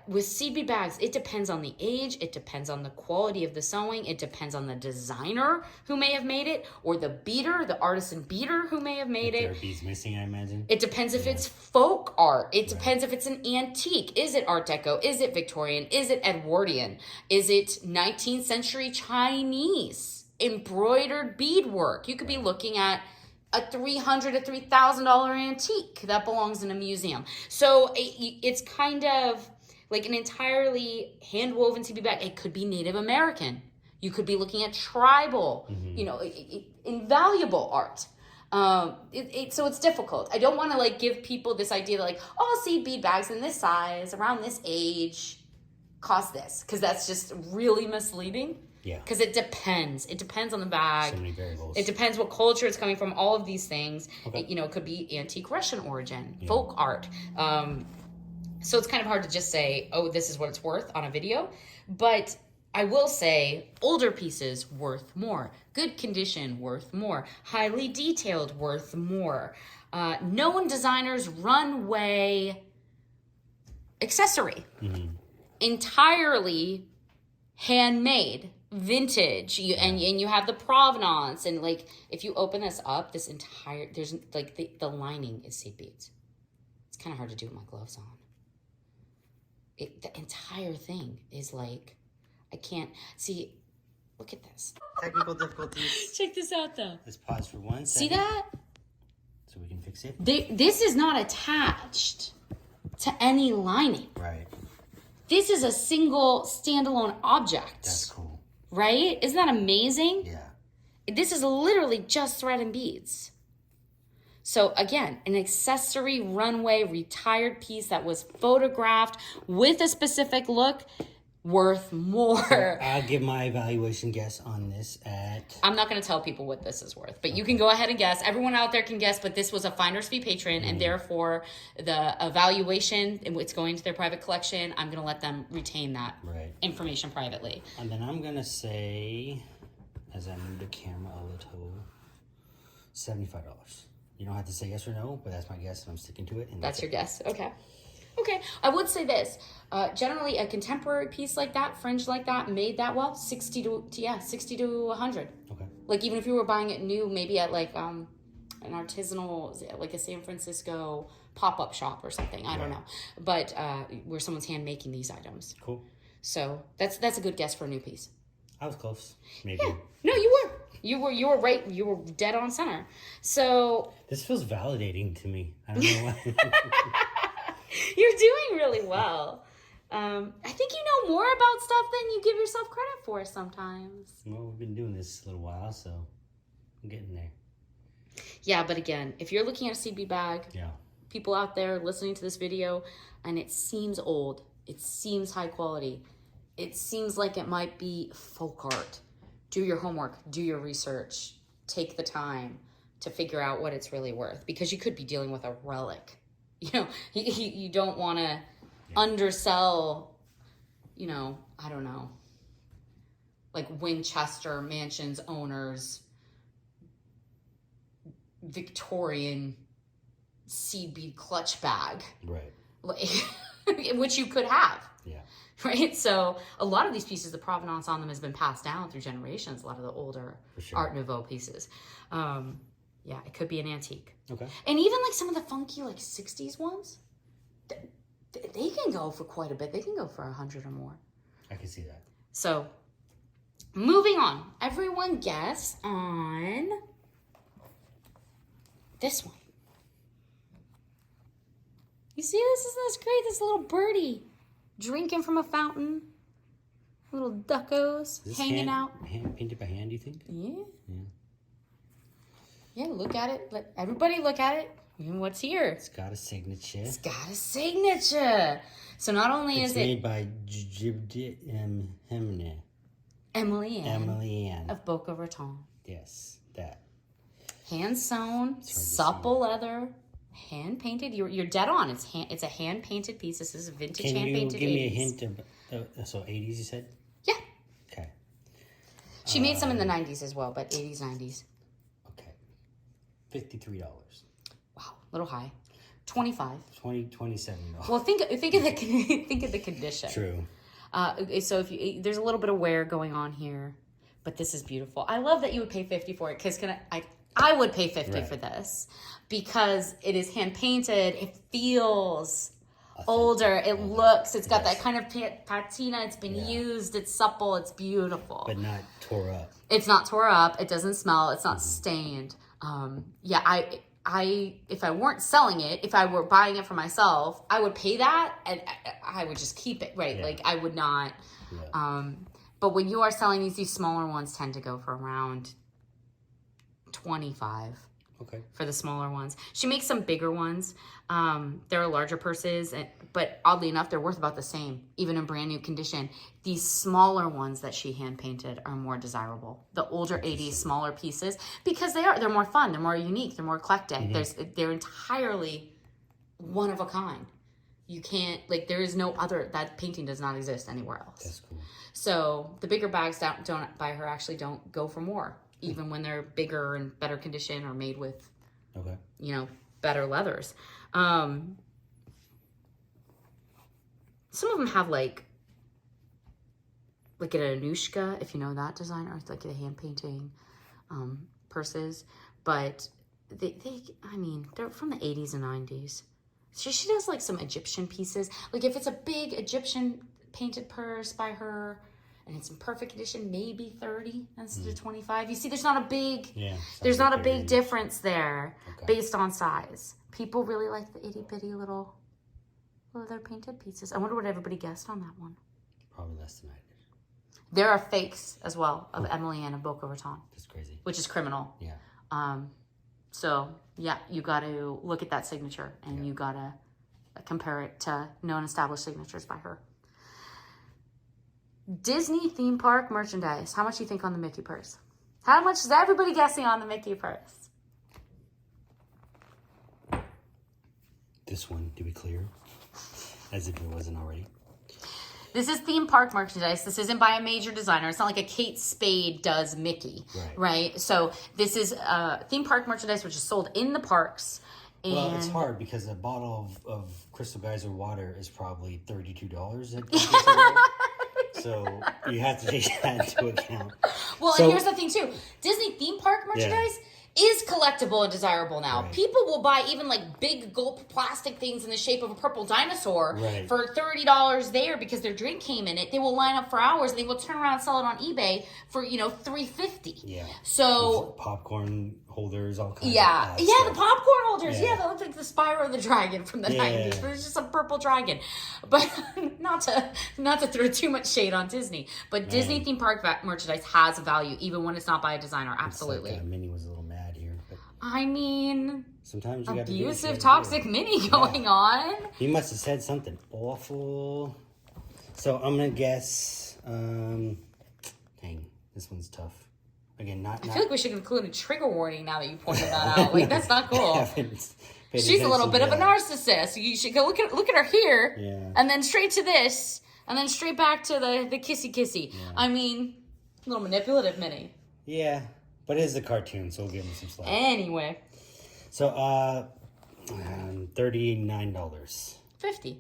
with seed bead bags, it depends on the age, it depends on the quality of the sewing, it depends on the designer who may have made it, or the beater, the artisan beater who may have made it. There are beads missing, I imagine. It depends if it's folk art. It depends if it's an antique. Is it Art Deco? Is it Victorian? Is it Edwardian? Is it 19th century Chinese embroidered beadwork? You could be looking at a $300 to $3,000 antique that belongs in a museum. So it's kind of like an entirely hand-woven CB bag. It could be Native American. You could be looking at tribal, invaluable art. So it's difficult. I don't want to like give people this idea that like, oh, seed bead bags in this size, around this age, cost this. Because that's just really misleading. Yeah. Because it depends. It depends on the bag. So many variables. It depends what culture it's coming from, all of these things. Okay. It could be antique Russian origin, folk art. So it's kind of hard to just say, oh, this is what it's worth on a video. But I will say older pieces worth more. Good condition worth more. Highly detailed worth more. Known designers runway accessory. Mm-hmm. Entirely handmade. Vintage, and you have the provenance, and like if you open this up, there's like the lining is seed beads. It's kind of hard to do with my gloves on. The entire thing is like, I can't see. Look at this. Technical difficulties. Check this out though. Let's pause for 1 second. See that? So we can fix it. This is not attached to any lining. Right. This is a single standalone object. That's cool. Right? Isn't that amazing? Yeah. This is literally just thread and beads. So again, an accessory runway retired piece that was photographed with a specific look, worth more. So I'll give my evaluation guess on this at... I'm not going to tell people what this is worth, but you can go ahead and guess. Everyone out there can guess, but this was a finder's fee patron, and therefore the evaluation, it's going to their private collection. I'm going to let them retain that information privately. And then I'm going to say, as I move the camera a little, $75. You don't have to say yes or no, but that's my guess, and I'm sticking to it. And that's your guess. Okay. Okay, I would say this. Generally, a contemporary piece like that, fringe like that, made that well, 60 to 100. Okay. Like even if you were buying it new, maybe at like an artisanal, like a San Francisco pop-up shop or something. I don't know, but where someone's hand making these items. Cool. So that's a good guess for a new piece. I was close, maybe. Yeah. No, you were. You were right. You were dead on center. So this feels validating to me. I don't know why. You're doing really well. I think you know more about stuff than you give yourself credit for sometimes. Well, we've been doing this a little while, so I'm getting there. Yeah, but again, if you're looking at a CB bag, people out there listening to this video, and it seems old, it seems high quality, it seems like it might be folk art, do your homework, do your research, take the time to figure out what it's really worth, because you could be dealing with a relic. You don't want to undersell, I don't know, like Winchester Mansion's owner's Victorian seed bead clutch bag. Right. Which you could have. Yeah. Right? So a lot of these pieces, the provenance on them has been passed down through generations, a lot of the older Art Nouveau pieces. Yeah, it could be an antique. Okay. And even like some of the funky like 60s ones, they can go for quite a bit. They can go for 100 or more. I can see that. So, moving on. Everyone guess on This one. You see this? Isn't this great? This little birdie drinking from a fountain. Little duckos hanging out. Hand painted by hand, do you think? Yeah. Yeah. Yeah, look at it. Let everybody look at it. And what's here? It's got a signature. It's got a signature. So not only it's is made it by Emily Emily Ann of Boca Raton. Yes, that. Hand sewn, supple leather, hand painted. You're dead on. It's a hand painted piece. This is a vintage hand painted. Can you give me a hint of so 80s? You said. Yeah. Okay. She made some in the 90s as well, but 80s, 90s. Okay. $53. Wow, a little high. $25. $27. Well, think of the condition. True. So if there's a little bit of wear going on here, but this is beautiful. I love that you would pay $50 for it because I would pay $50 for this because it is hand painted. It feels older. It looks. It's got that kind of patina. It's been used. It's supple. It's beautiful. But not tore up. It's not tore up. It doesn't smell. It's not stained. If I weren't selling it, if I were buying it for myself, I would pay that and I would just keep it, right? Yeah. Like I would not. Yeah. But when you are selling these smaller ones tend to go for around $25. Okay. For the smaller ones. She makes some bigger ones. There are larger purses, but oddly enough, they're worth about the same, even in brand new condition. These smaller ones that she hand painted are more desirable. The older 80s smaller pieces, because they're more fun, they're more unique, they're more eclectic. Mm-hmm. They're entirely one of a kind. You can't, there is no other, that painting does not exist anywhere else. That's cool. So the bigger bags don't by her actually don't go for more. Even when they're bigger and better condition or made with, better leathers. Some of them have like an Anushka, if you know that designer, it's like a hand painting purses. But they're from the 80s and 90s. So she does like some Egyptian pieces. Like if it's a big Egyptian painted purse by her, and it's in perfect condition, maybe 30 instead of 25. You see, there's not a big, difference there based on size. People really like the itty bitty little leather painted pieces. I wonder what everybody guessed on that one. Probably less than I did. There are fakes as well of Emily Ann of Boca Raton. That's crazy. Which is criminal. Yeah. So yeah, you got to look at that signature and you got to compare it to known established signatures by her. Disney theme park merchandise. How much do you think on the Mickey purse? How much is everybody guessing on the Mickey purse? This one, to be clear, as if it wasn't already. This is theme park merchandise. This isn't by a major designer. It's not like a Kate Spade does Mickey, right? So this is theme park merchandise, which is sold in the parks. And well, it's hard because a bottle of Crystal Geyser water is probably $32 at so you have to take that into account. Well, and here's the thing too. Disney theme park merchandise is collectible and desirable now. Right. People will buy even like big gulp plastic things in the shape of a purple dinosaur for $30 there because their drink came in it. They will line up for hours and they will turn around and sell it on eBay for $3.50. Yeah. So popcorn holders, all kinds. Yeah, the popcorn holders. Yeah, that looked like the Spyro the Dragon from the 90s, but it's just a purple dragon. But not to throw too much shade on Disney, but Disney theme park merchandise has a value even when it's not by a designer. Absolutely. It's like, Minnie was a little mad here. But I mean, sometimes you abusive, toxic Minnie going on. He must have said something awful. So I'm gonna guess. Dang, this one's tough. Again, I feel like we should include a trigger warning now that you pointed that out. Like that's not cool. She's a little bit of a narcissist. You should go look at her here, and then straight to this, and then straight back to the kissy. Yeah. I mean, a little manipulative Minnie. Yeah, but it is a cartoon, so we'll give him some slack. Anyway, so $39. $50.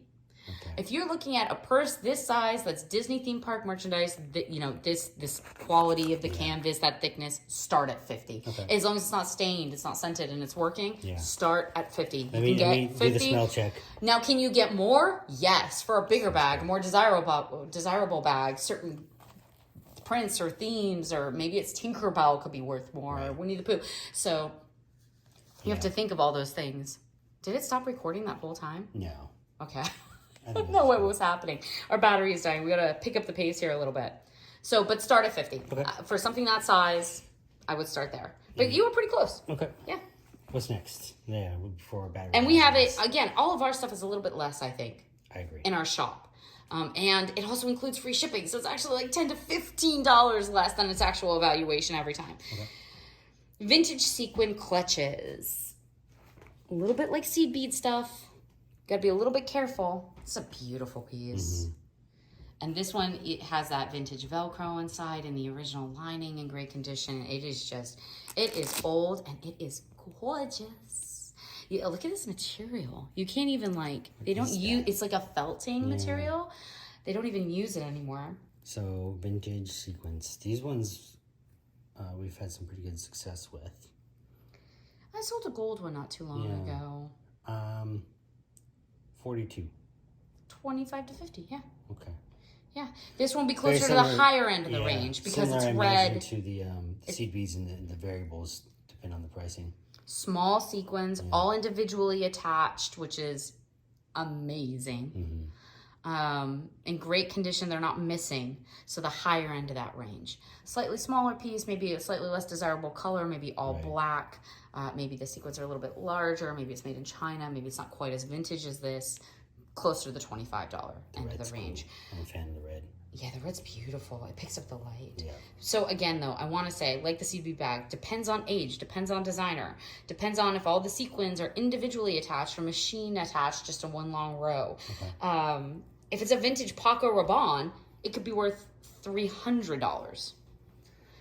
Okay. If you're looking at a purse this size, that's Disney theme park merchandise, this quality of the canvas, that thickness, start at $50. Okay. As long as it's not stained, it's not scented, and it's working, start at $50. Let me get $50. Do the smell check. Now, can you get more? Yes, for a bigger bag, more desirable bag, certain prints or themes, or maybe it's Tinkerbell could be worth more, or Winnie the Pooh. So You have to think of all those things. Did it stop recording that whole time? No. Okay. I don't know what was happening. Our battery is dying. We got to pick up the pace here a little bit. So, but start at 50. Okay. For something that size, I would start there. But you were pretty close. Okay. Yeah. What's next? Yeah, before our battery. And we have it, again, all of our stuff is a little bit less, I think. I agree. In our shop. And it also includes free shipping. So it's actually like $10 to $15 less than its actual evaluation every time. Okay. Vintage sequin clutches. A little bit like seed bead stuff. Got to be a little bit careful. It's a beautiful piece. Mm-hmm. And this one, it has that vintage Velcro inside and the original lining in great condition. It is old and it is gorgeous. Look at this material. You can't even they don't use, it's like a felting material. They don't even use it anymore. So vintage sequins. These ones we've had some pretty good success with. I sold a gold one not too long ago. 42. 25 to 50, yeah. Okay. Yeah, this one will be closer to the higher end of the range because it's red. To the seed beads and the variables depend on the pricing. Small sequins, all individually attached, which is amazing. Mm-hmm. In great condition, they're not missing. So the higher end of that range. Slightly smaller piece, maybe a slightly less desirable color, maybe all black. Maybe the sequins are a little bit larger. Maybe it's made in China. Maybe it's not quite as vintage as this. Closer to the $25 end of the range. Cool. I'm a fan of the red. Yeah, the red's beautiful. It picks up the light. Yeah. So again, though, I want to say, like the CB bag, depends on age, depends on designer, depends on if all the sequins are individually attached or machine attached just in one long row. Okay. If it's a vintage Paco Rabanne, it could be worth $300.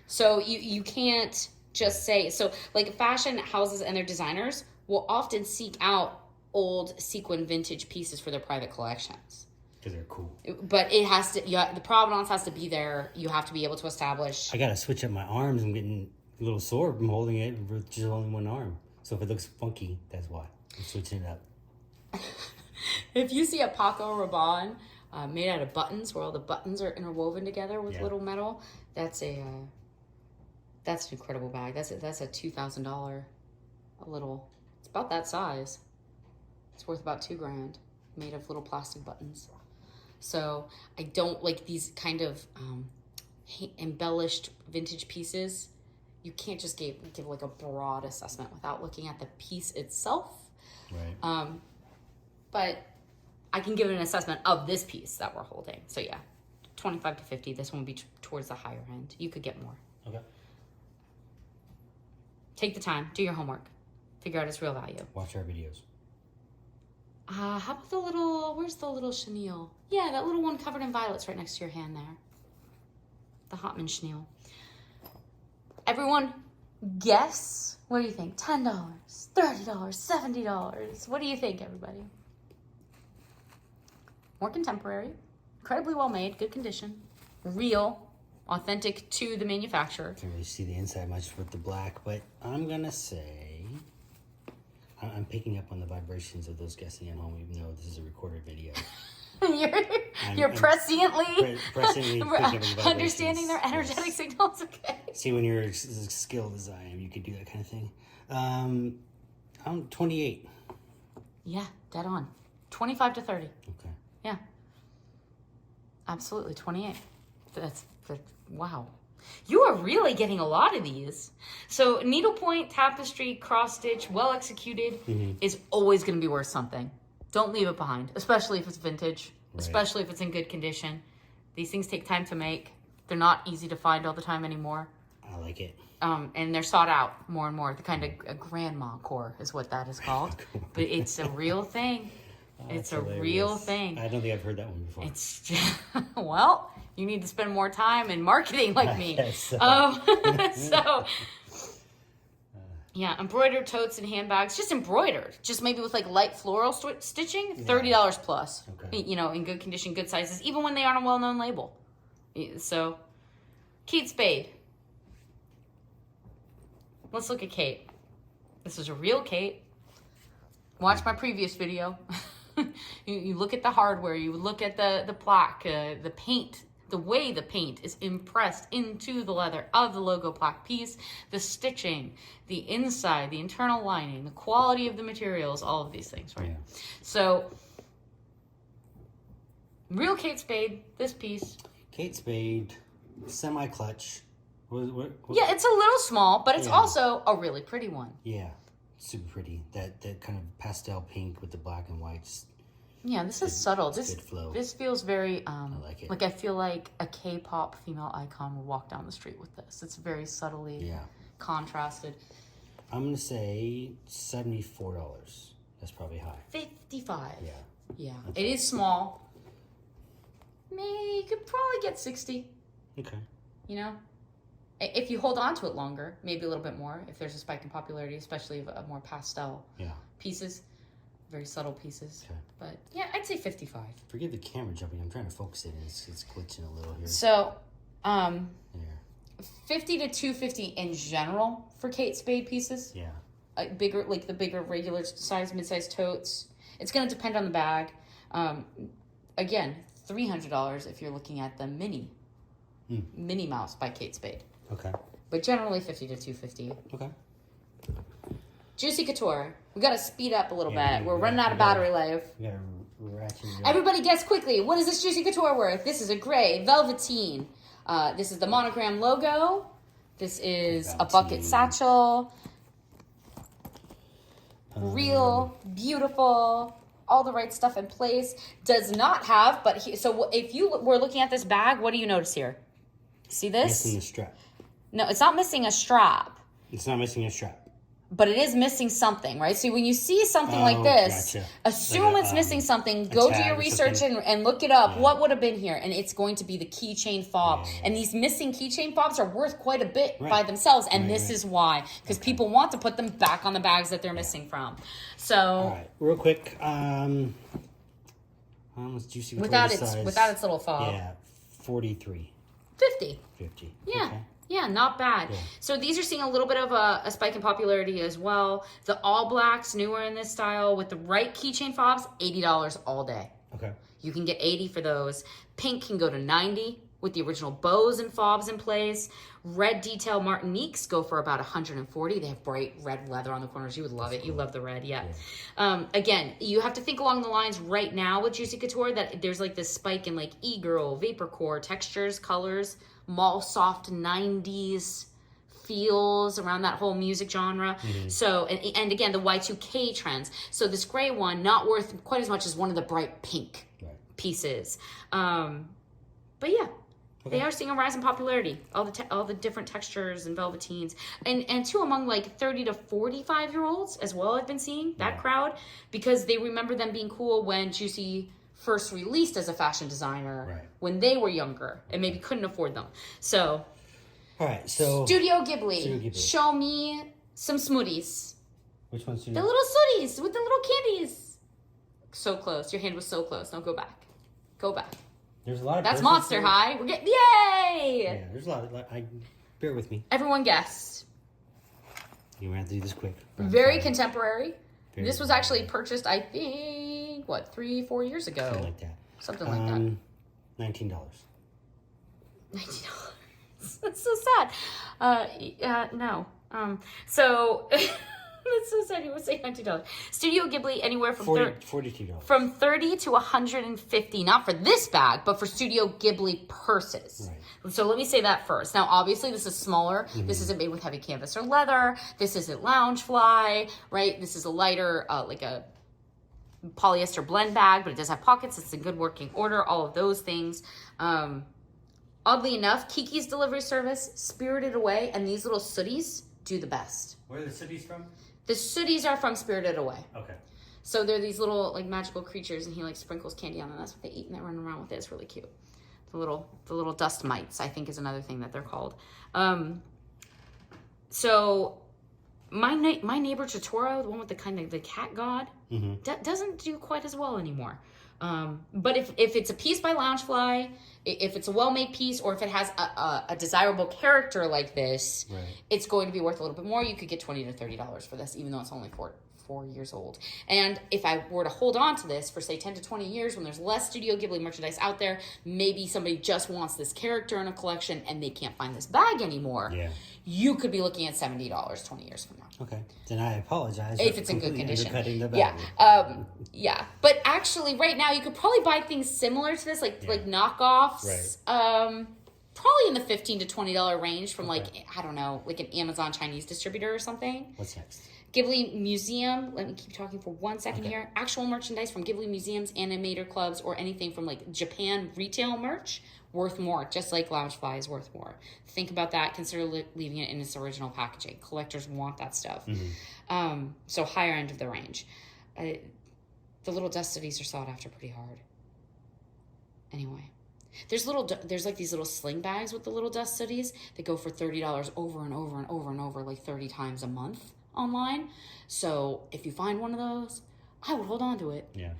So you can't just say, so like fashion houses and their designers will often seek out old sequin vintage pieces for their private collections. Because they're cool. But it has to, the provenance has to be there. You have to be able to establish. I got to switch up my arms. I'm getting a little sore from holding it with just only one arm. So if it looks funky, that's why. I'm switching it up. If you see a Paco Rabanne made out of buttons, where all the buttons are interwoven together with little metal, that's an incredible bag. That's a $2,000. It's about that size. It's worth about $2,000, made of little plastic buttons. So I don't like these kind of embellished vintage pieces. You can't just give like a broad assessment without looking at the piece itself. Right. But I can give an assessment of this piece that we're holding. So yeah, 25 to 50. This one would be towards the higher end. You could get more. Okay. Take the time, do your homework, figure out its real value. Watch our videos. How about where's the little chenille? Yeah, that little one covered in violets right next to your hand there. The Hotman chenille. Everyone, guess. What do you think? $10, $30, $70. What do you think, everybody? More contemporary, incredibly well made, good condition, real, authentic to the manufacturer. Can't really see the inside much with the black, but I'm going to say... I'm picking up on the vibrations of those guessing at home, even though this is a recorded video. You're presciently picking up on the understanding their energetic signals. Okay. See, when you're as skilled as I am, you could do that kind of thing. I'm 28. Yeah, dead on. 25 to 30. Okay. Yeah. Absolutely, 28. That's wow. You are really getting a lot of these. So needlepoint, tapestry, cross stitch, well executed is always going to be worth something. Don't leave it behind, especially if it's vintage, especially if it's in good condition. These things take time to make. They're not easy to find all the time anymore. I like it. And they're sought out more and more. The kind of a grandma core is what that is called. But it's a real thing. It's a real thing. I don't think I've heard that one before. It's just, well, you need to spend more time in marketing like me. So, yeah, embroidered totes and handbags, just embroidered, just maybe with like light floral stitching, $30 plus. Okay. You know, in good condition, good sizes, even when they aren't a well-known label. So, Kate Spade. Let's look at Kate. This is a real Kate. Watch my previous video. You look at the hardware, you look at the plaque, the paint the way the paint is impressed into the leather of the logo plaque piece, the stitching, the inside, the internal lining, the quality of the materials, all of these things, right? Yeah. So, real Kate Spade, this piece. Kate Spade, semi-clutch. What? Yeah, it's a little small, but it's Yeah. also a really pretty one. Yeah, super pretty. That kind of pastel pink with the black and whites. Yeah, this is subtle. Good flow. This feels very I like it. like I feel like a K-pop female icon would walk down the street with this. It's very subtly contrasted. I'm gonna say $74. That's probably high. 55. Yeah. Yeah. It is small. You could probably get 60. Okay. You know? If you hold on to it longer, maybe a little bit more, if there's a spike in popularity, especially of more pastel pieces, very subtle pieces. Okay. But yeah, I'd say 55. Forgive the camera jumping. I'm trying to focus it. It's glitching a little here. So, There. 50 to 250 in general for Kate Spade pieces. Yeah. Bigger, like the bigger regular size, mid-size totes. It's going to depend on the bag. Again, $300 if you're looking at the Minnie Mouse by Kate Spade. Okay. But generally 50 to 250. Okay. Juicy Couture. We got to speed up a little bit. We're running out of we gotta- battery life. We gotta ratchet it up. Everybody guess quickly. What is this Juicy Couture worth? This is a gray velveteen. This is the monogram logo. This is a bucket satchel. Real, beautiful, all the right stuff in place. Does not have, so if you were looking at this bag, what do you notice here? See this? Missing a strap. No, it's not missing a strap. It's not missing a strap. But it is missing something, right? So when you see something like this, gotcha. assume Like it's missing something. Go do tag your or research something. and look it up. What would have been here? And it's going to be the keychain fob. Yeah. And these missing keychain fobs are worth quite a bit by themselves. And this is why. Because people want to put them back on the bags that they're missing from. So... All right, real quick. How much Juicy Couture without size? its little fob. Yeah, 43. 50. 50. Yeah. Okay. Yeah, not bad. Yeah. So these are seeing a little bit of a spike in popularity as well. The all blacks, newer in this style, with the right keychain fobs, $80 all day. Okay. You can get 80 for those. Pink can go to 90 with the original bows and fobs in place. Red detail Martiniques go for about 140. They have bright red leather on the corners. You would love it. You love the red, yeah. Again, you have to think along the lines right now with Juicy Couture that there's like this spike in like e-girl, vapor core, textures, colors, mall soft 90s feels around that whole music genre. So, and again, the Y2K trends. So this gray one, not worth quite as much as one of the bright pink pieces. But yeah, they are seeing a rise in popularity. All the different textures and velveteens, and two among like 30 to 45-year-olds as well. I've been seeing that crowd because they remember them being cool when Juicy first released as a fashion designer when they were younger and maybe couldn't afford them. So, all right. So Studio Ghibli. Show me some smoothies. Which one's the little sooties with the little candies? So close. Your hand was so close. Don't go back. Go back. There's a lot of. That's Monster High. We're getting yay! Yeah, there's a lot. Bear with me. Everyone guessed. You have to do this quick. Very contemporary. This was actually purchased, I think, 3-4 years ago. Something like that. Something like that. $19. $19. That's so sad. No. So that's so sad. You would say $19. Studio Ghibli anywhere from $42. From $30 to $150. Not for this bag, but for Studio Ghibli purses. Right. So let me say that first. Now, obviously, this is smaller. This isn't made with heavy canvas or leather. This isn't lounge fly, right? This is a lighter, like a polyester blend bag, but it does have pockets. It's in good working order. All of those things. Oddly enough, Kiki's delivery service, Spirited Away, and these little sooties do the best. Where are the sooties from? The sooties are from Spirited Away. Okay. So they're these little like magical creatures, and he like sprinkles candy on them. That's what they eat, and they run around with it. It's really cute. The little dust mites, I think, is another thing that they're called. So my neighbor Totoro, the one with the kind of the cat god, doesn't do quite as well anymore. But if it's a piece by Loungefly, if it's a well-made piece, or if it has a desirable character like this, it's going to be worth a little bit more. You could get $20 to $30 for this, even though it's only 4 years old. And if I were to hold on to this for, say, 10 to 20 years, when there's less Studio Ghibli merchandise out there, maybe somebody just wants this character in a collection and they can't find this bag anymore, you could be looking at $70 20 years from now. Okay. Then I apologize. If it's in good condition. The yeah. Yeah. But actually, right now, you could probably buy things similar to this, like knockoffs. Right. Probably in the $15 to $20 range from, like, I don't know, like an Amazon Chinese distributor or something. What's next? Ghibli Museum, let me keep talking for 1 second here. Actual merchandise from Ghibli museums, animator clubs, or anything from, like, Japan retail merch, worth more, just like Loungefly is worth more. Think about that. Consider leaving it in its original packaging. Collectors want that stuff. So higher end of the range. The little dust studies are sought after pretty hard. Anyway. There's like these little sling bags with the little dust studies that go for $30 over and over and over and over, like 30 times a month online. So if you find one of those, I would hold on to it. Yeah.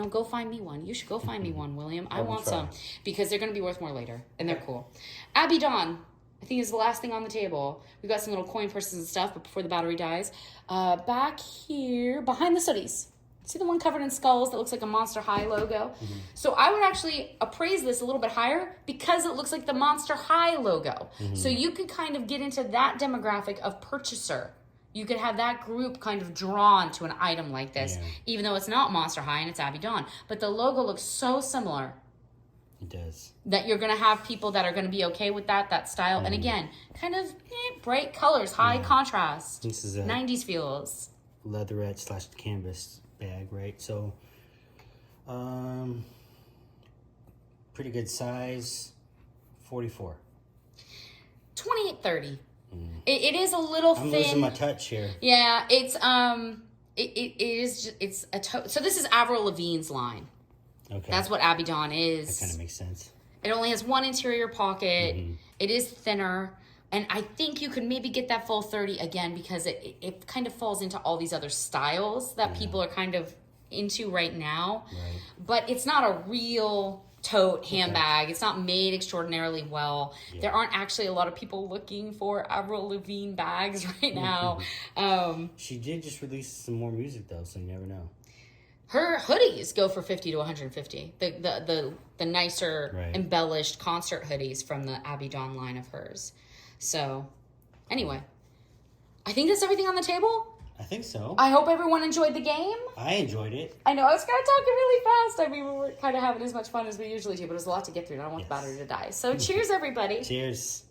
Go find me one. You should go find me one, William. I want some, because they're going to be worth more later, and they're cool. Abby Dawn, I think, is the last thing on the table. We've got some little coin purses and stuff, but before the battery dies. Back here, behind the studies. See the one covered in skulls that looks like a Monster High logo? So I would actually appraise this a little bit higher because it looks like the Monster High logo. So you could kind of get into that demographic of purchaser. You could have that group kind of drawn to an item like this, even though it's not Monster High and it's Abby Dawn. But the logo looks so similar. It does. That you're going to have people that are going to be okay with that style. And again, kind of bright colors, high contrast. This is a 90s feels. Leatherette / canvas bag, right? So, pretty good size, 44. 28-30. It is a little I'm thin. losing my touch here. Yeah, it's it's a so this is Avril Lavigne's line. Okay. That's what Abby Dawn is. That kind of makes sense. It only has one interior pocket. It is thinner. And I think you could maybe get that full 30 again because it kind of falls into all these other styles that people are kind of into right now. Right. But it's not a real tote handbag. It's not made extraordinarily well. There aren't actually a lot of people looking for Avril Lavigne bags right now. She did just release some more music though, so you never know. Her hoodies go for $50 to $150. The nicer embellished concert hoodies from the Abby Dawn line of hers. So, anyway, I think that's everything on the table. I think so. I hope everyone enjoyed the game. I enjoyed it. I know, I was kind of talking really fast. I mean, we were kind of having as much fun as we usually do, but it was a lot to get through, and I don't want the battery to die. So, cheers, everybody. Cheers.